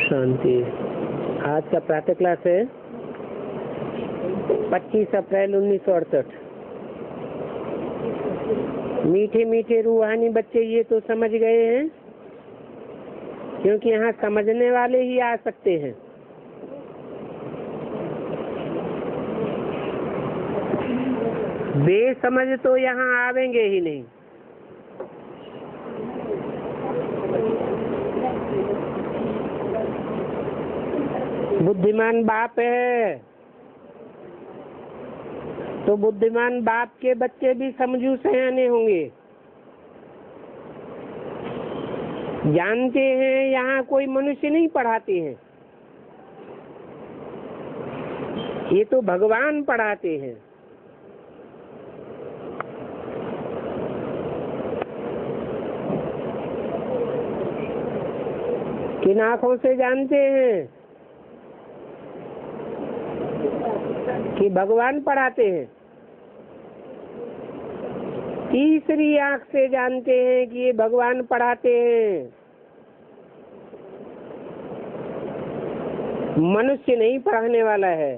शांति। आज का प्रातः क्लास है 25 अप्रैल 1968। मीठे मीठे रूहानी बच्चे ये तो समझ गए हैं, क्योंकि यहाँ समझने वाले ही आ सकते हैं। बेसमझ तो यहाँ आवेंगे ही नहीं। बुद्धिमान बाप है तो बुद्धिमान बाप के बच्चे भी समझू सयाने होंगे। जानते हैं यहाँ कोई मनुष्य नहीं पढ़ाते हैं, ये तो भगवान पढ़ाते हैं। किन आँखों से जानते हैं कि भगवान पढ़ाते हैं? तीसरी आंख से जानते हैं कि ये भगवान पढ़ाते हैं। मनुष्य नहीं पढ़ाने वाला है।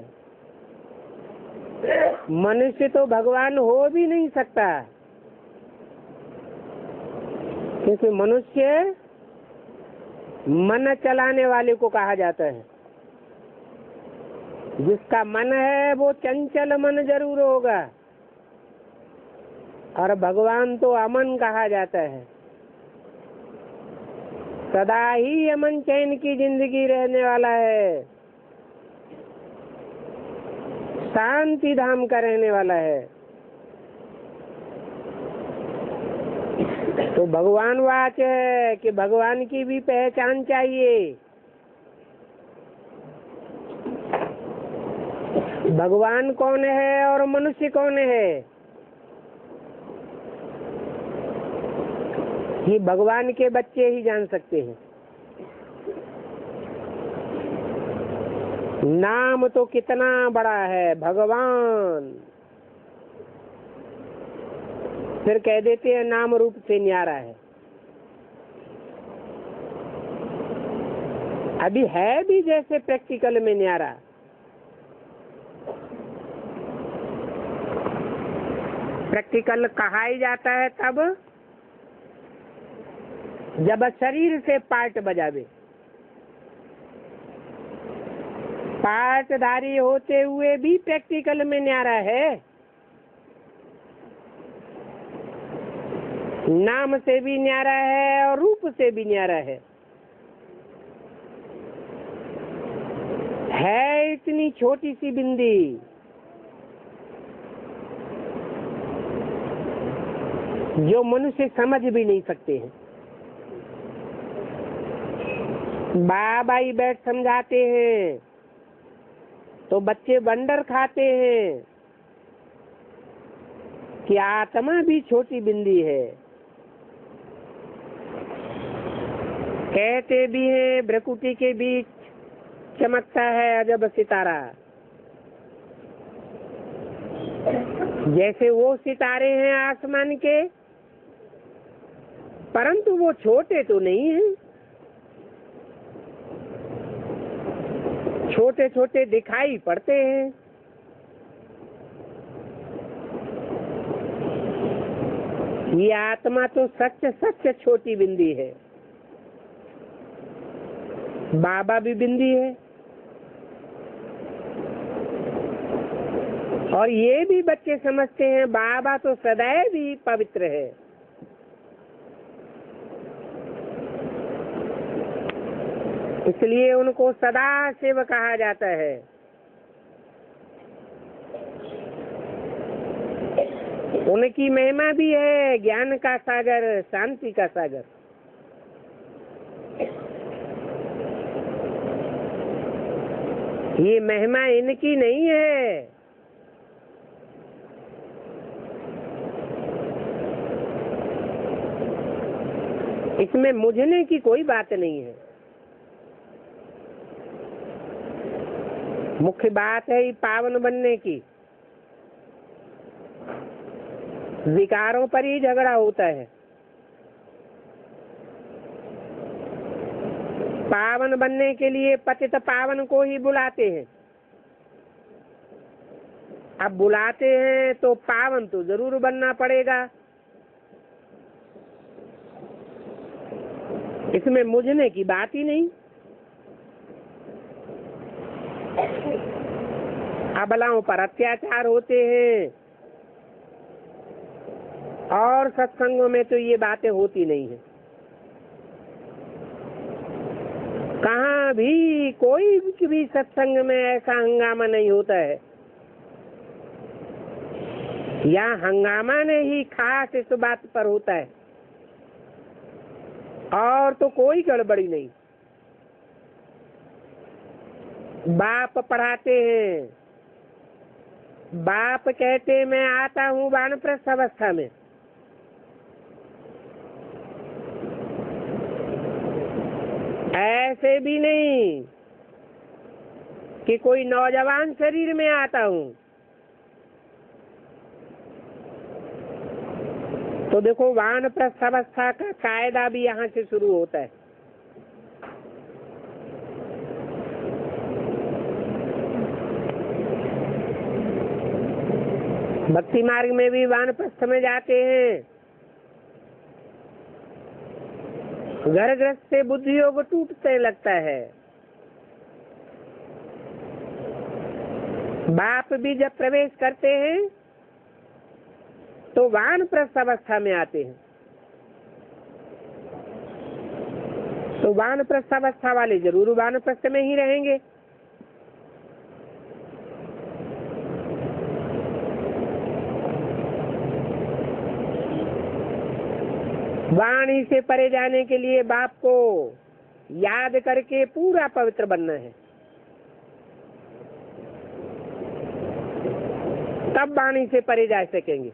मनुष्य तो भगवान हो भी नहीं सकता, क्योंकि मनुष्य मन चलाने वाले को कहा जाता है। जिसका मन है वो चंचल मन जरूर होगा, और भगवान तो अमन कहा जाता है। सदा ही अमन चैन की जिंदगी रहने वाला है, शांति धाम का रहने वाला है। तो भगवान वाच है कि भगवान की भी पहचान चाहिए। भगवान कौन है और मनुष्य कौन है, ये भगवान के बच्चे ही जान सकते हैं। नाम तो कितना बड़ा है, भगवान। फिर कह देते हैं नाम रूप से न्यारा है। अभी है भी जैसे प्रैक्टिकल में न्यारा। प्रैक्टिकल कहा ही जाता है तब जब शरीर से पार्ट बजावे। पार्टधारी होते हुए भी प्रैक्टिकल में न्यारा है। नाम से भी न्यारा है और रूप से भी न्यारा है। इतनी छोटी सी बिंदी, जो मनुष्य समझ भी नहीं सकते हैं। बाबा ही बैठ समझाते हैं तो बच्चे बंडर खाते हैं कि आत्मा भी छोटी बिंदी है। कहते भी हैं भ्रकुटी के बीच चमकता है अजब सितारा। जैसे वो सितारे हैं आसमान के, परंतु वो छोटे तो नहीं हैं। छोटे छोटे दिखाई पड़ते हैं। ये आत्मा तो सच सच छोटी बिंदी है। बाबा भी बिंदी है, और ये भी बच्चे समझते हैं बाबा तो सदैव ही पवित्र है। इसलिए उनको सदा शिव कहा जाता है। उनकी महिमा भी है ज्ञान का सागर, शांति का सागर। ये महिमा इनकी नहीं है, इसमें मुझने की कोई बात नहीं है। मुख्य बात है ये पावन बनने की। विकारों पर ही झगड़ा होता है। पावन बनने के लिए पतित पावन को ही बुलाते हैं। अब बुलाते हैं तो पावन तो जरूर बनना पड़ेगा, इसमें मुझने की बात ही नहीं। अबलाओं पर अत्याचार होते हैं और सत्संगों में तो ये बातें होती नहीं है। कहाँ भी कोई भी सत्संग में ऐसा हंगामा नहीं होता है। यहाँ हंगामा नहीं खास इस बात पर होता है, और तो कोई गड़बड़ी नहीं। बाप पढ़ाते हैं, बाप कहते मैं आता हूँ वानप्रस्थ अवस्था में। ऐसे भी नहीं कि कोई नौजवान शरीर में आता हूँ। तो देखो वानप्रस्थ अवस्था का कायदा भी यहाँ से शुरू होता है। भक्ति मार्ग में भी वानप्रस्थ में जाते हैं। घर ग्रस्त से बुद्धि योग टूटने लगता है। बाप भी जब प्रवेश करते हैं तो वानप्रस्थ अवस्था में आते हैं। तो वानप्रस्थ अवस्था वाले जरूर वानप्रस्थ में ही रहेंगे। वाणी से परे जाने के लिए बाप को याद करके पूरा पवित्र बनना है, तब वाणी से परे जा सकेंगे।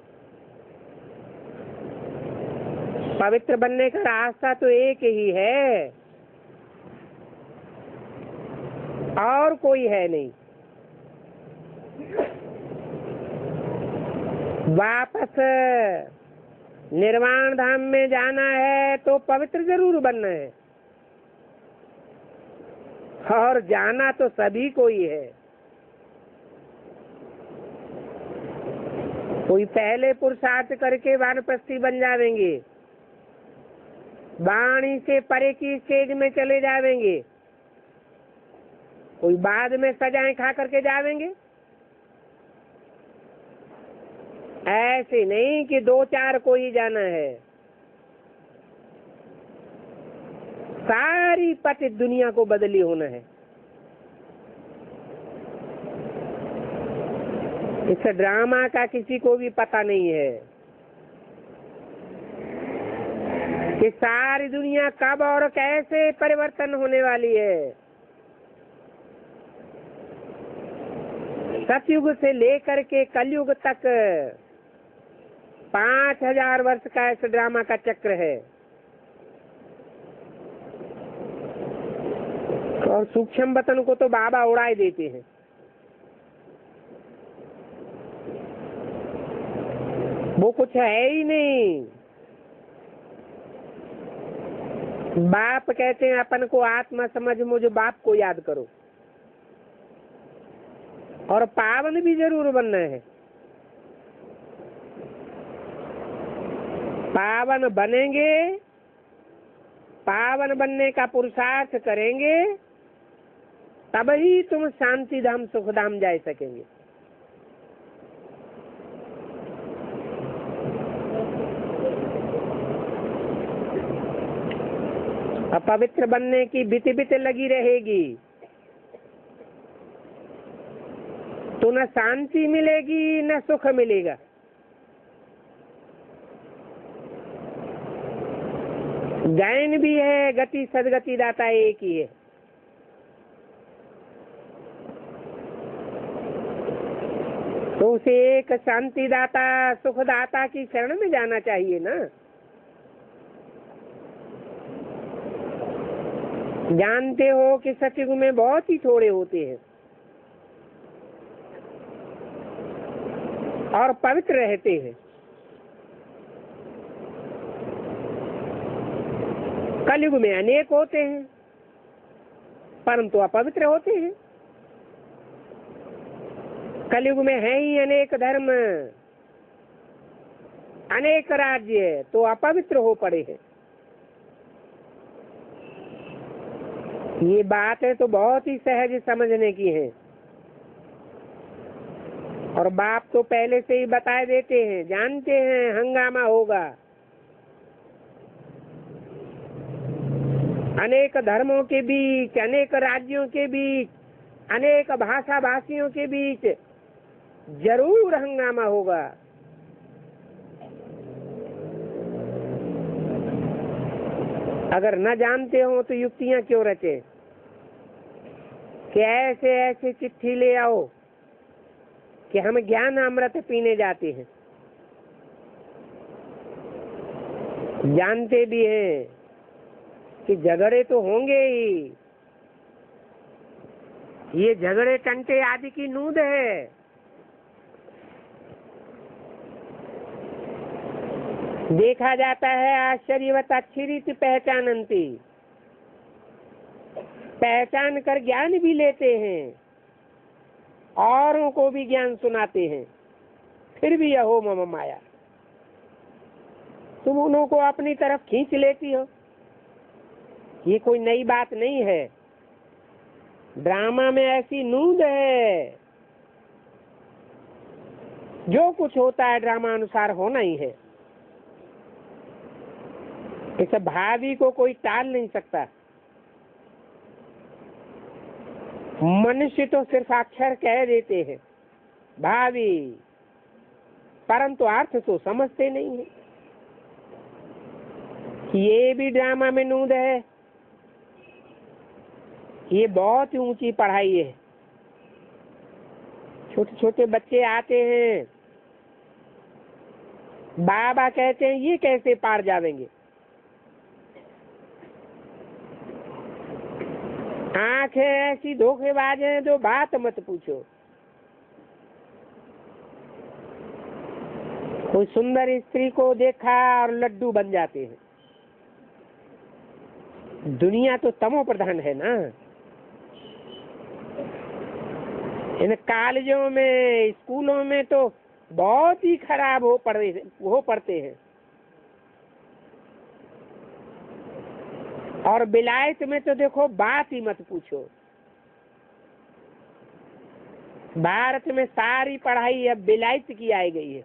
पवित्र बनने का रास्ता तो एक ही है और कोई है नहीं। वापस निर्वाण धाम में जाना है तो पवित्र जरूर बनना है, और जाना तो सभी को ही है। कोई पहले पुरुषार्थ करके वानप्रस्थी बन जाएंगे, वाणी से परे की स्टेज में चले जाएंगे। कोई बाद में सजाएं खा करके जाएंगे। ऐसे नहीं कि दो चार को ही जाना है। सारी पतित दुनिया को बदली होना है। इस ड्रामा का किसी को भी पता नहीं है कि सारी दुनिया कब और कैसे परिवर्तन होने वाली है। सतयुग से लेकर के कलयुग तक 5000 वर्ष का इस ड्रामा का चक्र है। और सूक्ष्म वतन को तो बाबा उड़ाए देते हैं। वो कुछ है ही नहीं। बाप कहते हैं अपन को आत्मा समझ, मुझे बाप को याद करो। और पावन भी जरूर बनना है। पावन बनेंगे, पावन बनने का पुरुषार्थ करेंगे, तब ही तुम शांति धाम सुख धाम जा सकेंगे। अपवित्र बनने की बित बित लगी रहेगी तो न शांति मिलेगी न सुख मिलेगा। गायन भी है, गति सदगति दाता एक ही है। तो उसे एक शांतिदाता सुखदाता की शरण में जाना चाहिए ना। जानते हो कि सतयुग में बहुत ही थोड़े होते हैं और पवित्र रहते हैं। कलयुग में अनेक होते हैं परंतु अपवित्र होते हैं। कलयुग में है ही अनेक धर्म, अनेक राज्य, तो अपवित्र हो पड़े हैं। ये बात है तो बहुत ही सहज समझने की है और बाप तो पहले से ही बता देते हैं, जानते हैं हंगामा होगा। अनेक धर्मों के बीच, अनेक राज्यों के बीच, अनेक भाषा भाषियों के बीच जरूर हंगामा होगा। अगर न जानते हो तो युक्तियां क्यों रचे कि ऐसे ऐसे चिट्ठी ले आओ कि हम ज्ञान अमृत पीने जाते हैं। जानते भी हैं कि झगड़े तो होंगे ही, ये झगड़े टंटे आदि की नूंद है। देखा जाता है आश्चर्यवत अच्छी रीति पहचानती, पहचान कर ज्ञान भी लेते हैं, औरों को भी ज्ञान सुनाते हैं, फिर भी यहो मम माया, तुम उन्हों को अपनी तरफ खींच लेती हो। ये कोई नई बात नहीं है, ड्रामा में ऐसी नूंद है। जो कुछ होता है ड्रामा अनुसार होना ही है। इस भावी को कोई टाल नहीं सकता। मनुष्य तो सिर्फ अक्षर कह देते हैं भावी, परंतु अर्थ तो समझते नहीं है। ये भी ड्रामा में नूंद है। ये बहुत ही ऊंची पढ़ाई है। छोटे छोटे बच्चे आते हैं, बाबा कहते हैं ये कैसे पार जावेंगे। आंखें ऐसी धोखेबाज हैं जो बात मत पूछो। कोई सुंदर स्त्री को देखा और लड्डू बन जाते हैं। दुनिया तो तमो प्रधान है ना। इन कॉलेजों में, स्कूलों में तो बहुत ही खराब हो पड़ते हैं। और विलायत में तो देखो बात ही मत पूछो। भारत में सारी पढ़ाई अब विलायत की आई गई है।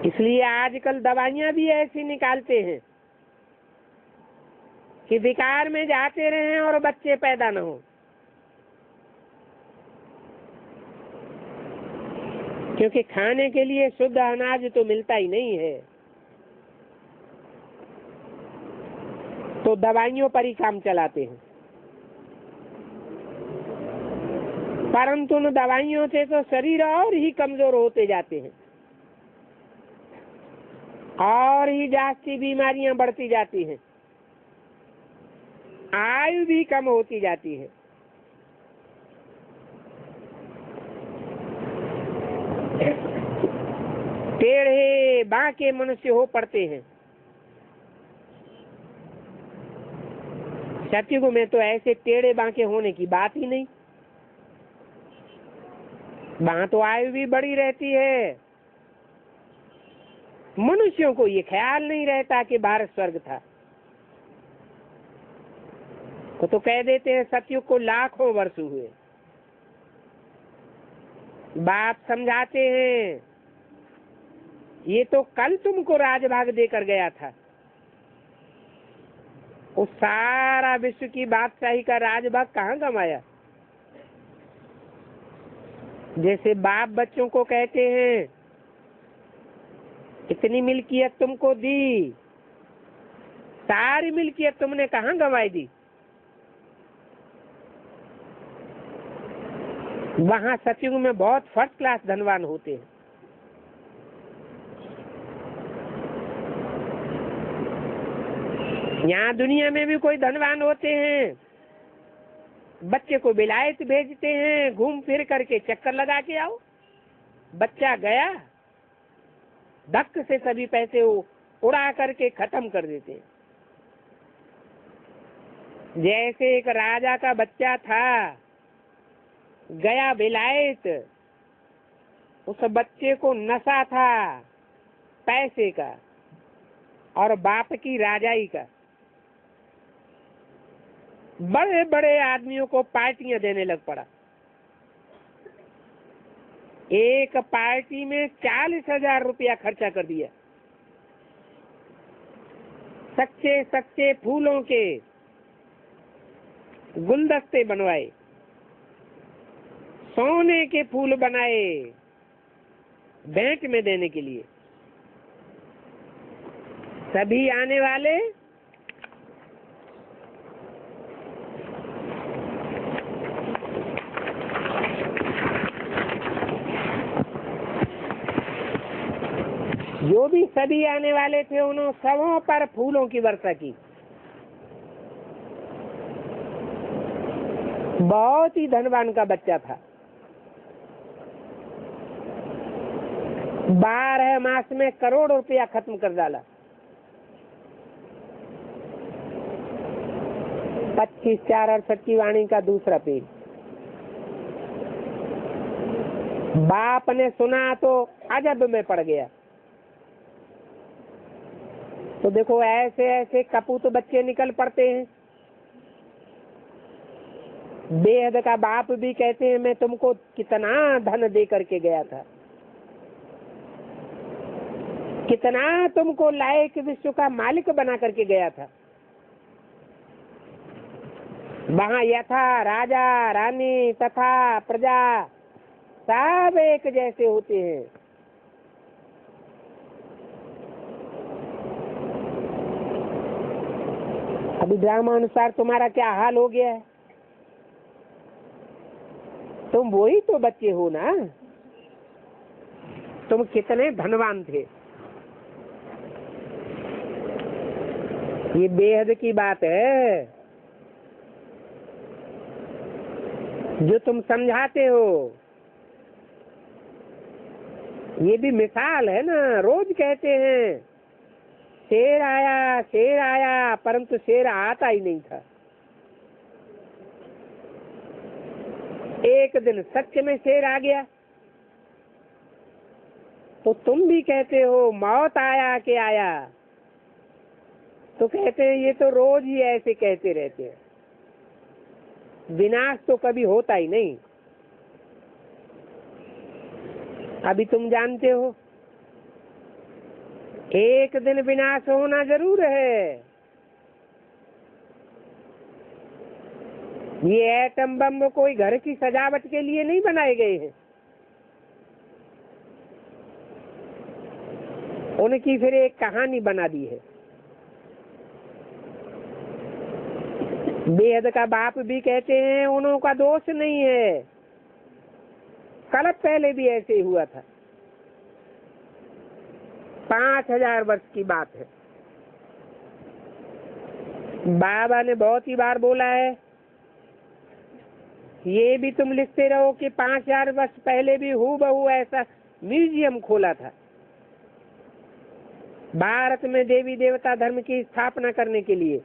इसलिए आजकल दवाइयां भी ऐसी निकालते हैं कि विकार में जाते रहें और बच्चे पैदा न हो। क्योंकि खाने के लिए शुद्ध अनाज तो मिलता ही नहीं है, तो दवाइयों पर ही काम चलाते हैं। परंतु उन दवाइयों से तो शरीर और ही कमजोर होते जाते हैं और ही जास्ती बीमारियां बढ़ती जाती हैं, आयु भी कम होती जाती है। टेढ़े बांके मनुष्य हो पड़ते हैं। सतयुग में तो ऐसे टेढ़े बांके होने की बात ही नहीं। वहां तो आयु भी बड़ी रहती है। मनुष्यों को ये ख्याल नहीं रहता कि भारत स्वर्ग था। तो कह देते हैं सतयुग को लाखों वर्ष हुए। बाप समझाते हैं ये तो कल तुमको राजभाग देकर गया था। उस सारा विश्व की बादशाही का राजभाग कहाँ गंवाया। जैसे बाप बच्चों को कहते हैं इतनी मिल्कियत तुमको दी, सारी मिल्कियत तुमने कहाँ गंवाई दी। वहां सतयुग में बहुत फर्स्ट क्लास धनवान होते हैं। यहाँ दुनिया में भी कोई धनवान होते हैं, बच्चे को विलायत भेजते हैं, घूम फिर करके चक्कर लगा के आओ। बच्चा गया, धक्क से सभी पैसे उड़ा करके खत्म कर देते हैं। जैसे एक राजा का बच्चा था, गया विलायत, उस बच्चे को नशा था पैसे का और बाप की राजाई का। बड़े बड़े आदमियों को पार्टियां देने लग पड़ा। एक पार्टी में 40,000 रुपया खर्चा कर दिया। सच्चे सच्चे फूलों के गुलदस्ते बनवाए, सोने के फूल बनाए भेंट में देने के लिए। सभी आने वाले जो भी सभी आने वाले थे, उन्होंने सबों पर फूलों की वर्षा की। बहुत ही धनवान का बच्चा था। 12 मास में करोड़ रुपया खत्म कर डाला। 25/4/68 की वाणी का दूसरा पेज। बाप ने सुना तो अजब में पड़ गया। तो देखो ऐसे ऐसे कपूत बच्चे निकल पड़ते हैं। बेहद का बाप भी कहते हैं मैं तुमको कितना धन दे करके गया था, कितना तुमको लायक विश्व का मालिक बना करके गया था। वहां यथा राजा रानी तथा प्रजा सब एक जैसे होते हैं। अभी ड्रामा अनुसार तुम्हारा क्या हाल हो गया है? तुम वही तो बच्चे हो ना। तुम कितने धनवान थे। ये बेहद की बात है जो तुम समझाते हो। ये भी मिसाल है ना। रोज कहते हैं शेर आया, परंतु शेर आता ही नहीं था। एक दिन सच में शेर आ गया तो तुम भी कहते हो मौत आया के आया। तो कहते हैं ये तो रोज ही ऐसे कहते रहते हैं, विनाश तो कभी होता ही नहीं। अभी तुम जानते हो एक दिन विनाश होना जरूर है। ये एटम बम कोई घर की सजावट के लिए नहीं बनाए गए हैं। उनकी फिर एक कहानी बना दी है। बेहद का बाप भी कहते हैं उन्हों का दोष नहीं है, कल पहले भी ऐसे ही हुआ था। 5000 वर्ष की बात है। बाबा ने बहुत ही बार बोला है, ये भी तुम लिखते रहो कि 5000 वर्ष पहले भी हूबहू ऐसा म्यूजियम खोला था भारत में देवी देवता धर्म की स्थापना करने के लिए।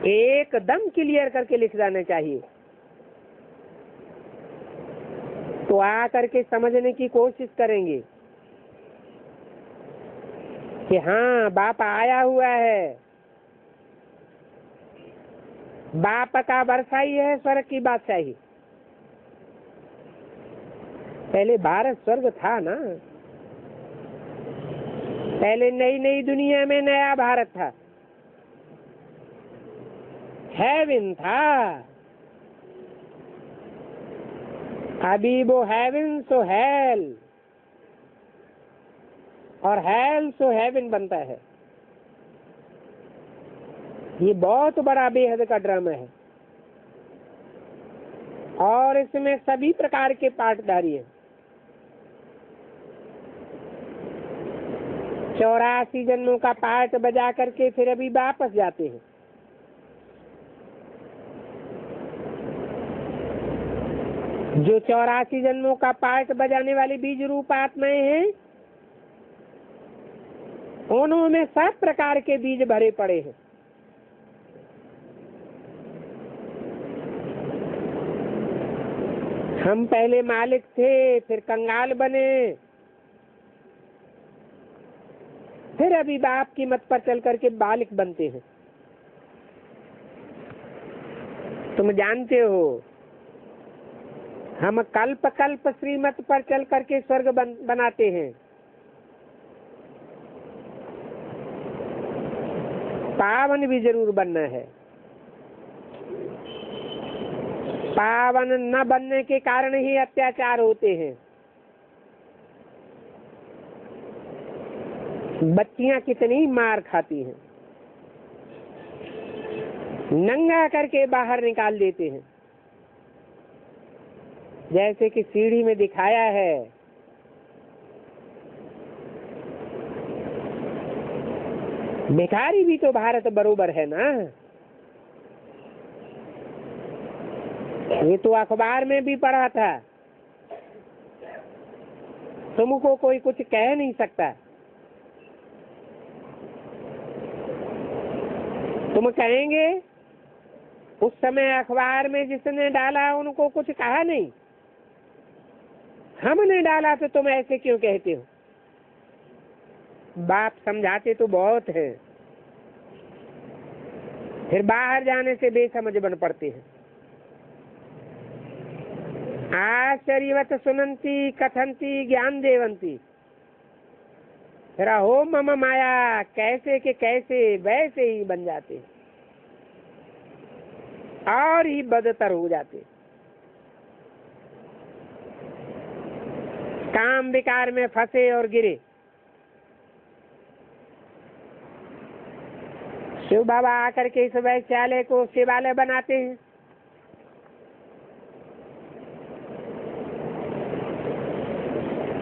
एकदम क्लियर करके लिख जाना चाहिए। तो आ करके समझने की कोशिश करेंगे कि हाँ बाप आया हुआ है। बाप का वर्षा ही है स्वर्ग की बादशाही। पहले भारत स्वर्ग था ना। पहले नई नई दुनिया में नया भारत था, हेवन था। अभी वो हेवन सो हेल और हेल सो हेवन बनता है। ये बहुत बड़ा बेहद का ड्रामा है। और इसमें सभी प्रकार के पाठधारी हैं। 84 जन्मों का पाठ बजा करके फिर अभी वापस जाते हैं। जो 84 जन्मों का पाठ बजाने वाली बीज रूप आत्माएं हैं, उन्होंने सब प्रकार के बीज भरे पड़े हैं। हम पहले मालिक थे, फिर कंगाल बने, फिर अभी बाप की मत पर चल करके बालिक बनते हैं। तुम जानते हो, हम कल्प कल्प श्रीमत पर चल करके स्वर्ग बनाते हैं। पावन भी जरूर बनना है। पावन न बनने के कारण ही अत्याचार होते हैं। बच्चियां कितनी मार खाती हैं, नंगा करके बाहर निकाल देते हैं। जैसे कि सीढ़ी में दिखाया है, भिखारी भी तो भारत बरोबर है ना। ये तो अखबार में भी पढ़ा था। तुमको कोई कुछ कह नहीं सकता। तुम कहेंगे उस समय अखबार में जिसने डाला उनको कुछ कहा नहीं, हमने डाला तो तुम ऐसे क्यों कहते हो। बाप समझाते तो बहुत है, फिर बाहर जाने से बेसमझ बन पड़ते हैं। आश्चर्यवत सुनंती कथंती ज्ञान देवंती, फिर हो मम माया, कैसे के कैसे वैसे ही बन जाते और ही बदतर हो जाते। काम विकार में फंसे और गिरे। शिव बाबा आकर के इस वैश्यालय को शिवालय बनाते हैं।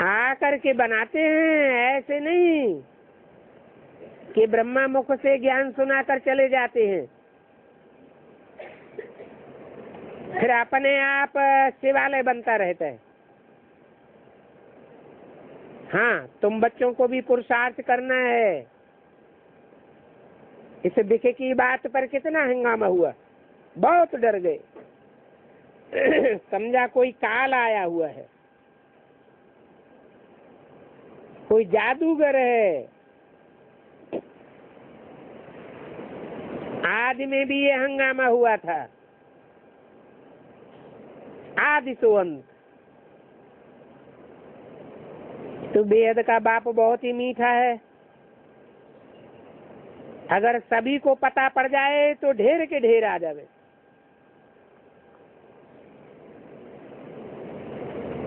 आकर के बनाते हैं, ऐसे नहीं कि ब्रह्मा मुख से ज्ञान सुनाकर चले जाते हैं, फिर अपने आप शिवालय बनता रहता है। हाँ, तुम बच्चों को भी पुरुषार्थ करना है। इस बिखे की बात पर कितना हंगामा हुआ, बहुत डर गए। समझा कोई काल आया हुआ है, कोई जादूगर है। आदि में भी ये हंगामा हुआ था, आदि सो अंत। तो बेहद का बाप बहुत ही मीठा है। अगर सभी को पता पड़ जाए तो ढेर के ढेर आ जावे।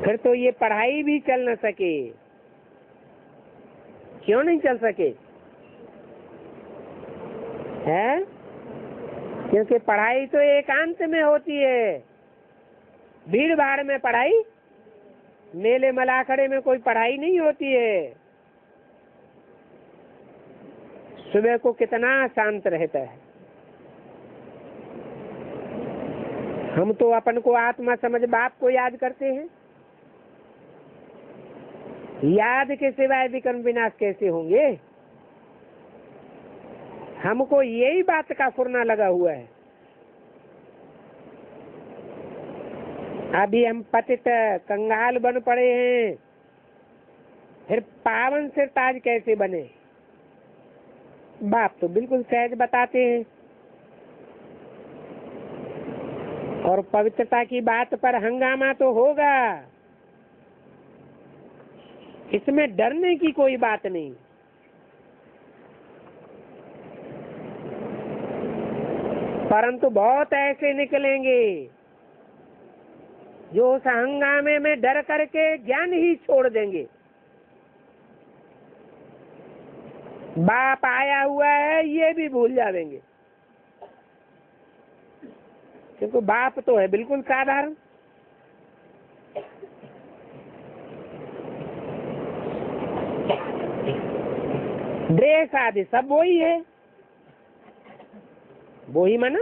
फिर तो ये पढ़ाई भी चल न सके। क्यों नहीं चल सके है? क्योंकि पढ़ाई तो एकांत में होती है। भीड़ भाड़ में पढ़ाई, मेले मलाखड़े में कोई पढ़ाई नहीं होती है। सुबह को कितना शांत रहता है। हम तो अपन को आत्मा समझ बाप को याद करते हैं। याद के सिवाय विकर्म विनाश कैसे होंगे? हमको यही बात का फुरना लगा हुआ है। अभी हम पतित कंगाल बन पड़े हैं, फिर पावन से ताज कैसे बने? बाप तो बिल्कुल सहज बताते हैं। और पवित्रता की बात पर हंगामा तो होगा, इसमें डरने की कोई बात नहीं। परंतु बहुत ऐसे निकलेंगे जो उस हंगामे में डर करके ज्ञान ही छोड़ देंगे। बाप आया हुआ है ये भी भूल जाएंगे, क्योंकि बाप तो है बिल्कुल साधारण। ड्रेस आदि सब वही है, वही माना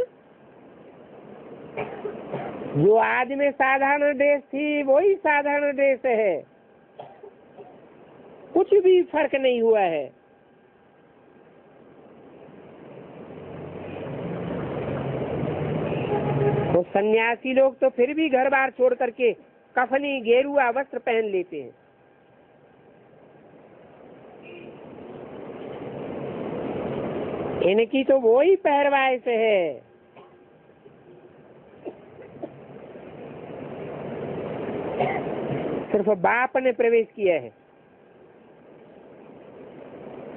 जो आज में साधारण ड्रेस थी वही साधारण ड्रेस है, कुछ भी फर्क नहीं हुआ है। तो सन्यासी लोग तो फिर भी घर बार छोड़ करके कफनी गेरुआ वस्त्र पहन लेते हैं। इनकी तो वही पहरवाइश है। सिर्फ बाप ने प्रवेश किया है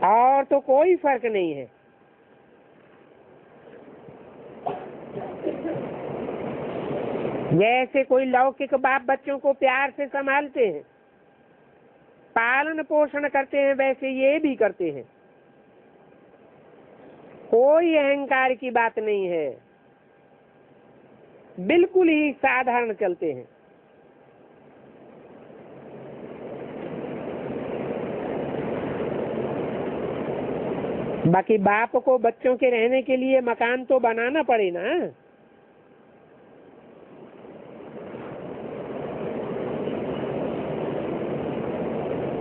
और तो कोई फर्क नहीं है। जैसे कोई लौकिक बाप बच्चों को प्यार से संभालते हैं, पालन पोषण करते हैं, वैसे ये भी करते हैं। कोई अहंकार की बात नहीं है, बिल्कुल ही साधारण चलते हैं। बाकी बाप को बच्चों के रहने के लिए मकान तो बनाना पड़े ना।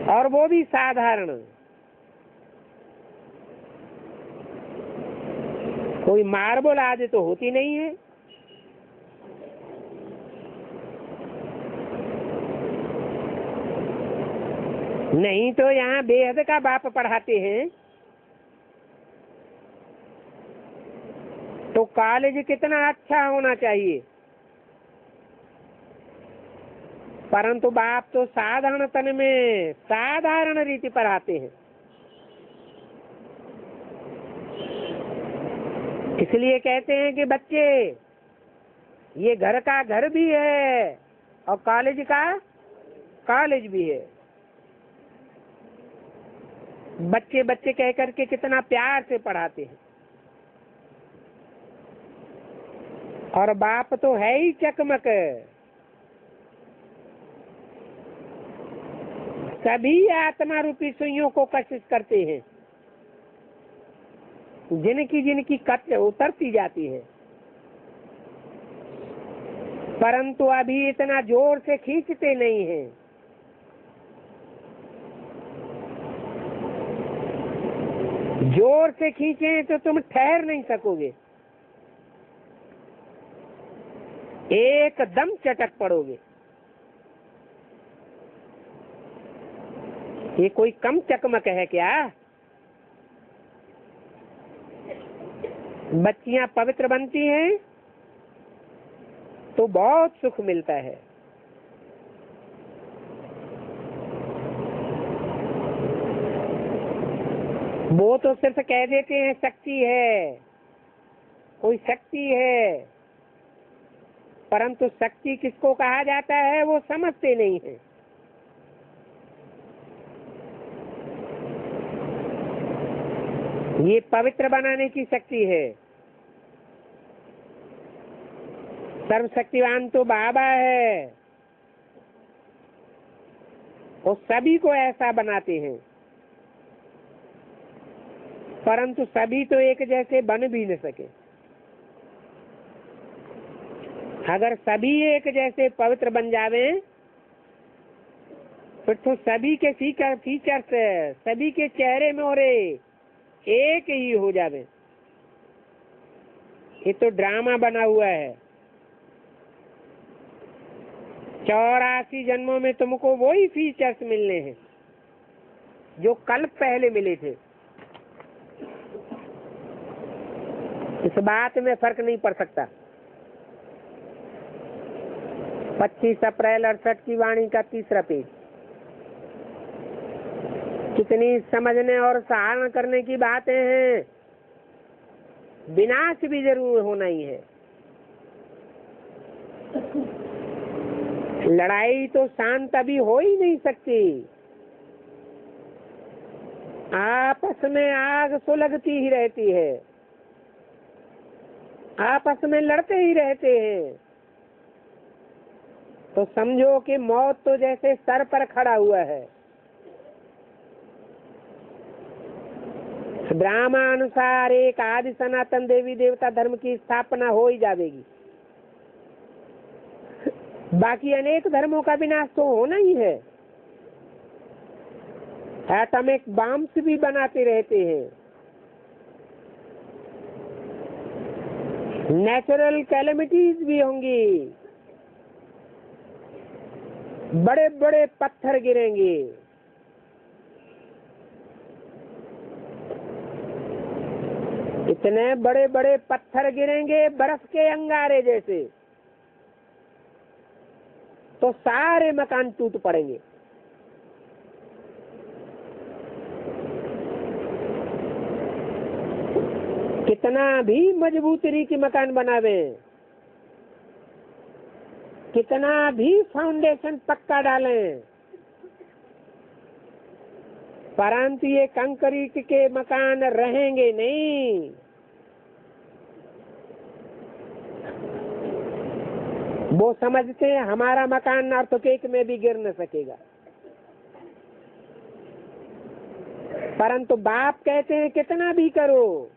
और वो भी साधारण, कोई मार्बल आदि तो होती नहीं है। नहीं तो यहाँ बेहद का बाप पढ़ाते हैं तो कॉलेज कितना अच्छा होना चाहिए, परंतु बाप तो साधारण तन में साधारण रीति पढ़ाते हैं। इसलिए कहते हैं कि बच्चे ये घर का घर भी है और कॉलेज का कॉलेज भी है। बच्चे बच्चे कह करके कितना प्यार से पढ़ाते हैं। और बाप तो है ही चकमक, सभी आत्मा रूपी सुइयों को कशिश करते हैं, जिनकी जिनकी कट उतरती जाती है, परंतु अभी इतना जोर से खींचते नहीं हैं। जोर से खींचे तो तुम ठहर नहीं सकोगे, एकदम चटक पड़ोगे। ये कोई कम चकमक है क्या? बच्चियां पवित्र बनती हैं तो बहुत सुख मिलता है। वो तो सिर्फ कह देते हैं शक्ति है, कोई शक्ति है, परंतु शक्ति किसको कहा जाता है वो समझते नहीं है। ये पवित्र बनाने की शक्ति है। सर्वशक्तिवान तो बाबा है, वो सभी को ऐसा बनाते हैं, परंतु सभी तो एक जैसे बन भी न सके। अगर सभी एक जैसे पवित्र बन जावे फिर तो सभी के फीचर्स सभी के चेहरे में और एक ही हो जावे। ये तो ड्रामा बना हुआ है। 84 जन्मों में तुमको वही फीचर्स मिलने हैं जो कल पहले मिले थे। इस बात में फर्क नहीं पड़ सकता। 25 अप्रैल 68 की वाणी का 3रा पेज। कितनी समझने और सहारण करने की बातें हैं। विनाश भी जरूर होना ही है। लड़ाई तो शांत अभी हो ही नहीं सकती। आपस में आग सुलगती ही रहती है, आपस में लड़ते ही रहते हैं। तो समझो कि मौत तो जैसे सर पर खड़ा हुआ है। ब्राह्मणानुसार एक आदि सनातन देवी देवता धर्म की स्थापना हो ही जाएगी, बाकी अनेक धर्मों का विनाश तो होना ही है। एटॉमिक बॉम्ब्स भी बनाते रहते हैं, नेचुरल कैलेमिटीज भी होंगी, बड़े बड़े पत्थर गिरेंगे, इतने बड़े बड़े पत्थर गिरेंगे बर्फ के अंगारे जैसे, तो सारे मकान टूट पड़ेंगे। कितना भी मजबूत रीति मकान बनावे, कितना भी फाउंडेशन पक्का डालें, परंतु ये कंक्रीट के मकान रहेंगे नहीं। वो समझते हैं हमारा मकान अर्थक्वेक में भी गिर न सकेगा, परंतु बाप कहते हैं कितना भी करो,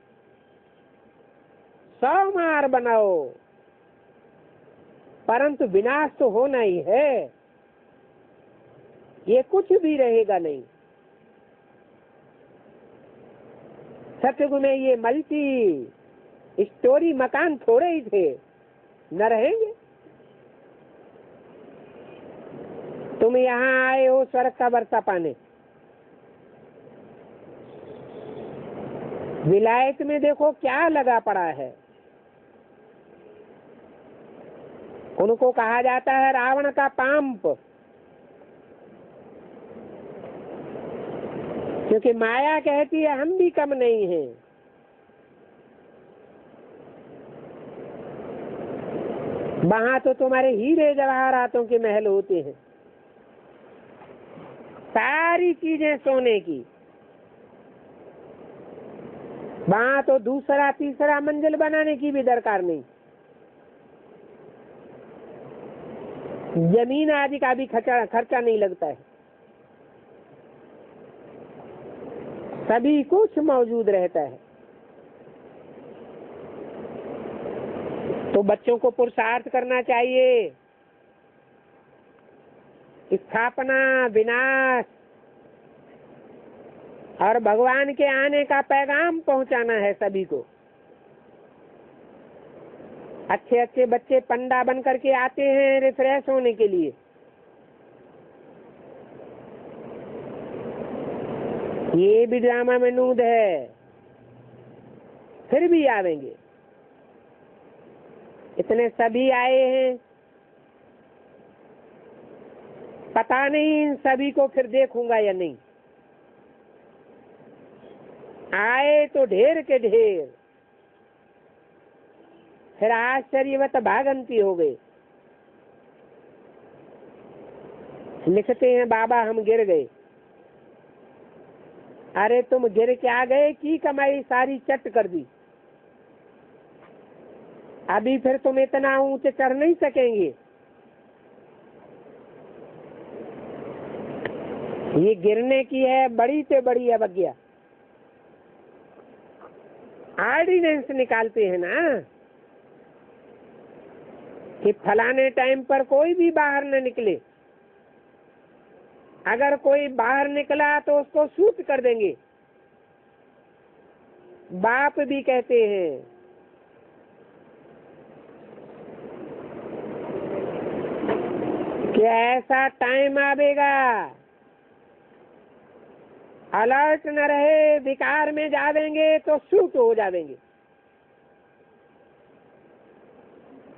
100 मार बनाओ, परंतु विनाश तो होना ही है, ये कुछ भी रहेगा नहीं। सतयुग में ये मल्टी स्टोरी मकान थोड़े ही थे, न रहेंगे। तुम यहाँ आए हो स्वर्ग का वर्षा पाने, विलायत में देखो क्या लगा पड़ा है। उनको कहा जाता है रावण का पांप, क्योंकि माया कहती है हम भी कम नहीं हैं। वहां तो तुम्हारे हीरे जवाहरातों के महल होते हैं, सारी चीजें सोने की। वहां तो दूसरा तीसरा मंजिल बनाने की भी दरकार नहीं, जमीन आदि का भी खर्चा नहीं लगता है, सभी कुछ मौजूद रहता है। तो बच्चों को पुरुषार्थ करना चाहिए, स्थापना, विनाश और भगवान के आने का पैगाम पहुंचाना है सभी को। अच्छे अच्छे बच्चे पंडा बन करके आते हैं रिफ्रेश होने के लिए, ये भी ड्रामा में नूद है, फिर भी आवेंगे। इतने सभी आए हैं, पता नहीं इन सभी को फिर देखूंगा या नहीं। आए तो ढेर के ढेर, फिर आश्चर्यवत भागंती हो गए। लिखते हैं बाबा हम गिर गए। अरे तुम गिर के आ गए की कमाई सारी चट कर दी, अभी फिर तुम इतना ऊंचे चढ़ नहीं सकेंगे। ये गिरने की है बड़ी से बड़ी अवज्ञा। ऑर्डिनेंस निकालते हैं ना कि फलाने टाइम पर कोई भी बाहर न निकले, अगर कोई बाहर निकला तो उसको शूट कर देंगे। बाप भी कहते हैं कि ऐसा टाइम आवेगा, अलर्ट न रहे, विकार में जावेंगे तो शूट हो जावेंगे।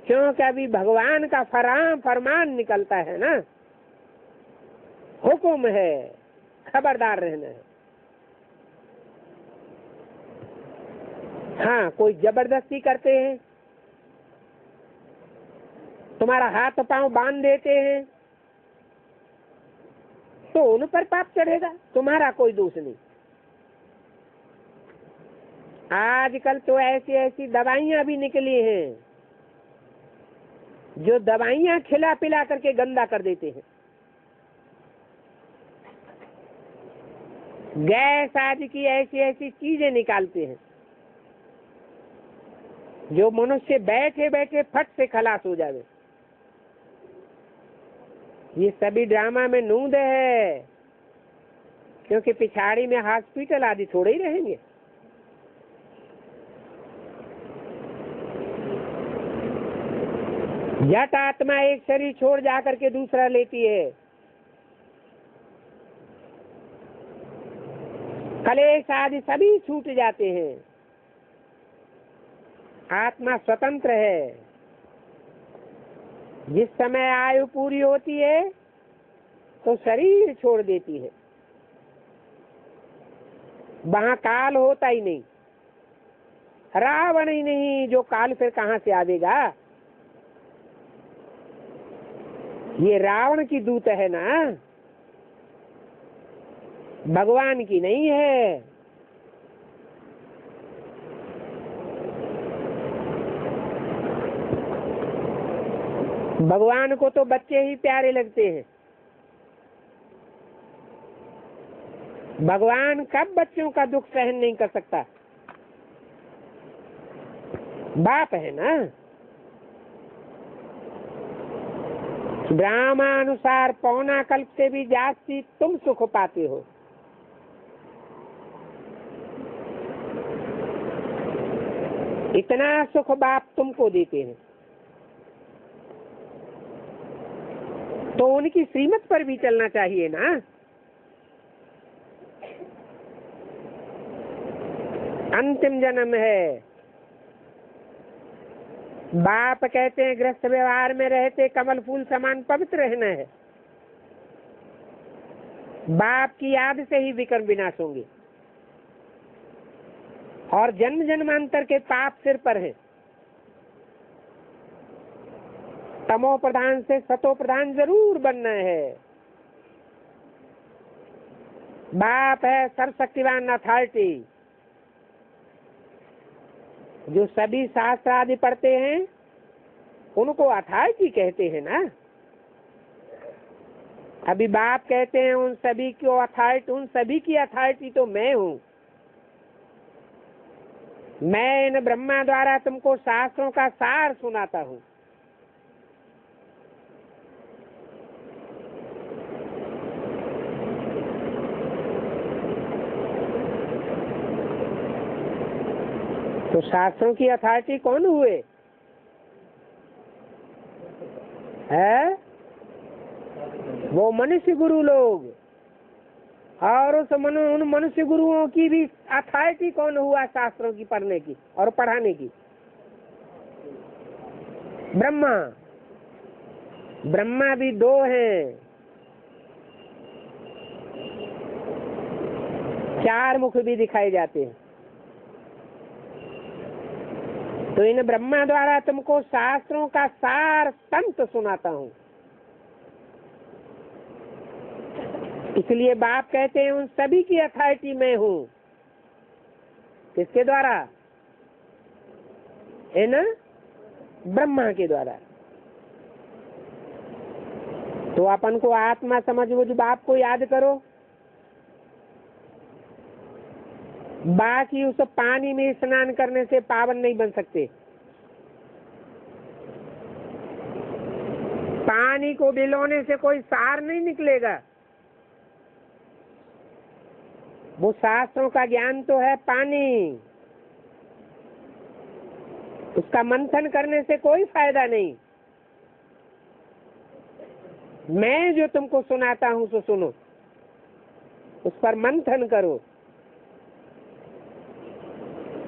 क्योंकि अभी भगवान का फरमान निकलता है ना, हुक्म है, खबरदार रहना है। हाँ, कोई जबरदस्ती करते हैं, तुम्हारा हाथ पांव बांध देते हैं, तो उन पर पाप चढ़ेगा, तुम्हारा कोई दोष नहीं। आजकल तो ऐसी ऐसी दवाइयां भी निकली हैं जो दवाइयां खिला पिला करके गंदा कर देते हैं, गैस आदि की ऐसी ऐसी चीजें निकालते हैं जो मनुष्य बैठे बैठे फट से खलास हो जावे। ये सभी ड्रामा में नूंद है, क्योंकि पिछाड़ी में हॉस्पिटल आदि थोड़े ही रहेंगे। जट आत्मा एक शरीर छोड़ जाकर के दूसरा लेती है। कलेश आदि सभी छूट जाते हैं। आत्मा स्वतंत्र है। जिस समय आयु पूरी होती है तो शरीर छोड़ देती है। वहां काल होता ही नहीं, रावण ही नहीं, जो काल फिर कहां से आवेगा। ये रावण की दूत है ना, भगवान की नहीं है। भगवान को तो बच्चे ही प्यारे लगते हैं। भगवान कब बच्चों का दुख सहन नहीं कर सकता? बाप है ना। ड्रामानुसार पौना कल्प से भी जास्ती तुम सुख पाते हो। इतना सुख बाप तुमको देते हैं, तो उनकी श्रीमत पर भी चलना चाहिए ना। अंतिम जन्म है। बाप कहते हैं गृहस्थ व्यवहार में रहते कमल फूल समान पवित्र रहना है। बाप की याद से ही विकर्म विनाश होंगे और जन्म जन्मांतर के पाप सिर पर है। तमो प्रधान से सतो प्रधान जरूर बनना है। बाप है सर्वशक्तिवान अथॉरिटी। जो सभी शास्त्र आदि पढ़ते हैं उनको अथॉरिटी कहते हैं ना। अभी बाप कहते हैं उन सभी को अथॉरिटी, उन सभी की अथॉरिटी तो मैं हूँ। मैं इन ब्रह्मा द्वारा तुमको शास्त्रों का सार सुनाता हूँ। तो शास्त्रों की अथॉरिटी कौन हुए? है वो मनुष्य गुरु लोग। और उन मनुष्य गुरुओं की भी अथॉरिटी कौन हुआ शास्त्रों की पढ़ने की और पढ़ाने की? ब्रह्मा। ब्रह्मा भी दो हैं, चार मुख भी दिखाए जाते हैं। तो इन ब्रह्मा द्वारा तुमको शास्त्रों का सार तंत्र सुनाता हूँ। इसलिए बाप कहते हैं उन सभी की अथॉरिटी मैं हूँ। किसके द्वारा? है ना, ब्रह्मा के द्वारा। तो अपन को आत्मा समझ बुझ बाप को याद करो। बाकी उस पानी में स्नान करने से पावन नहीं बन सकते। पानी को बिलोने से कोई सार नहीं निकलेगा। वो शास्त्रों का ज्ञान तो है पानी, उसका मंथन करने से कोई फायदा नहीं। मैं जो तुमको सुनाता हूँ सो सुनो, उस पर मंथन करो।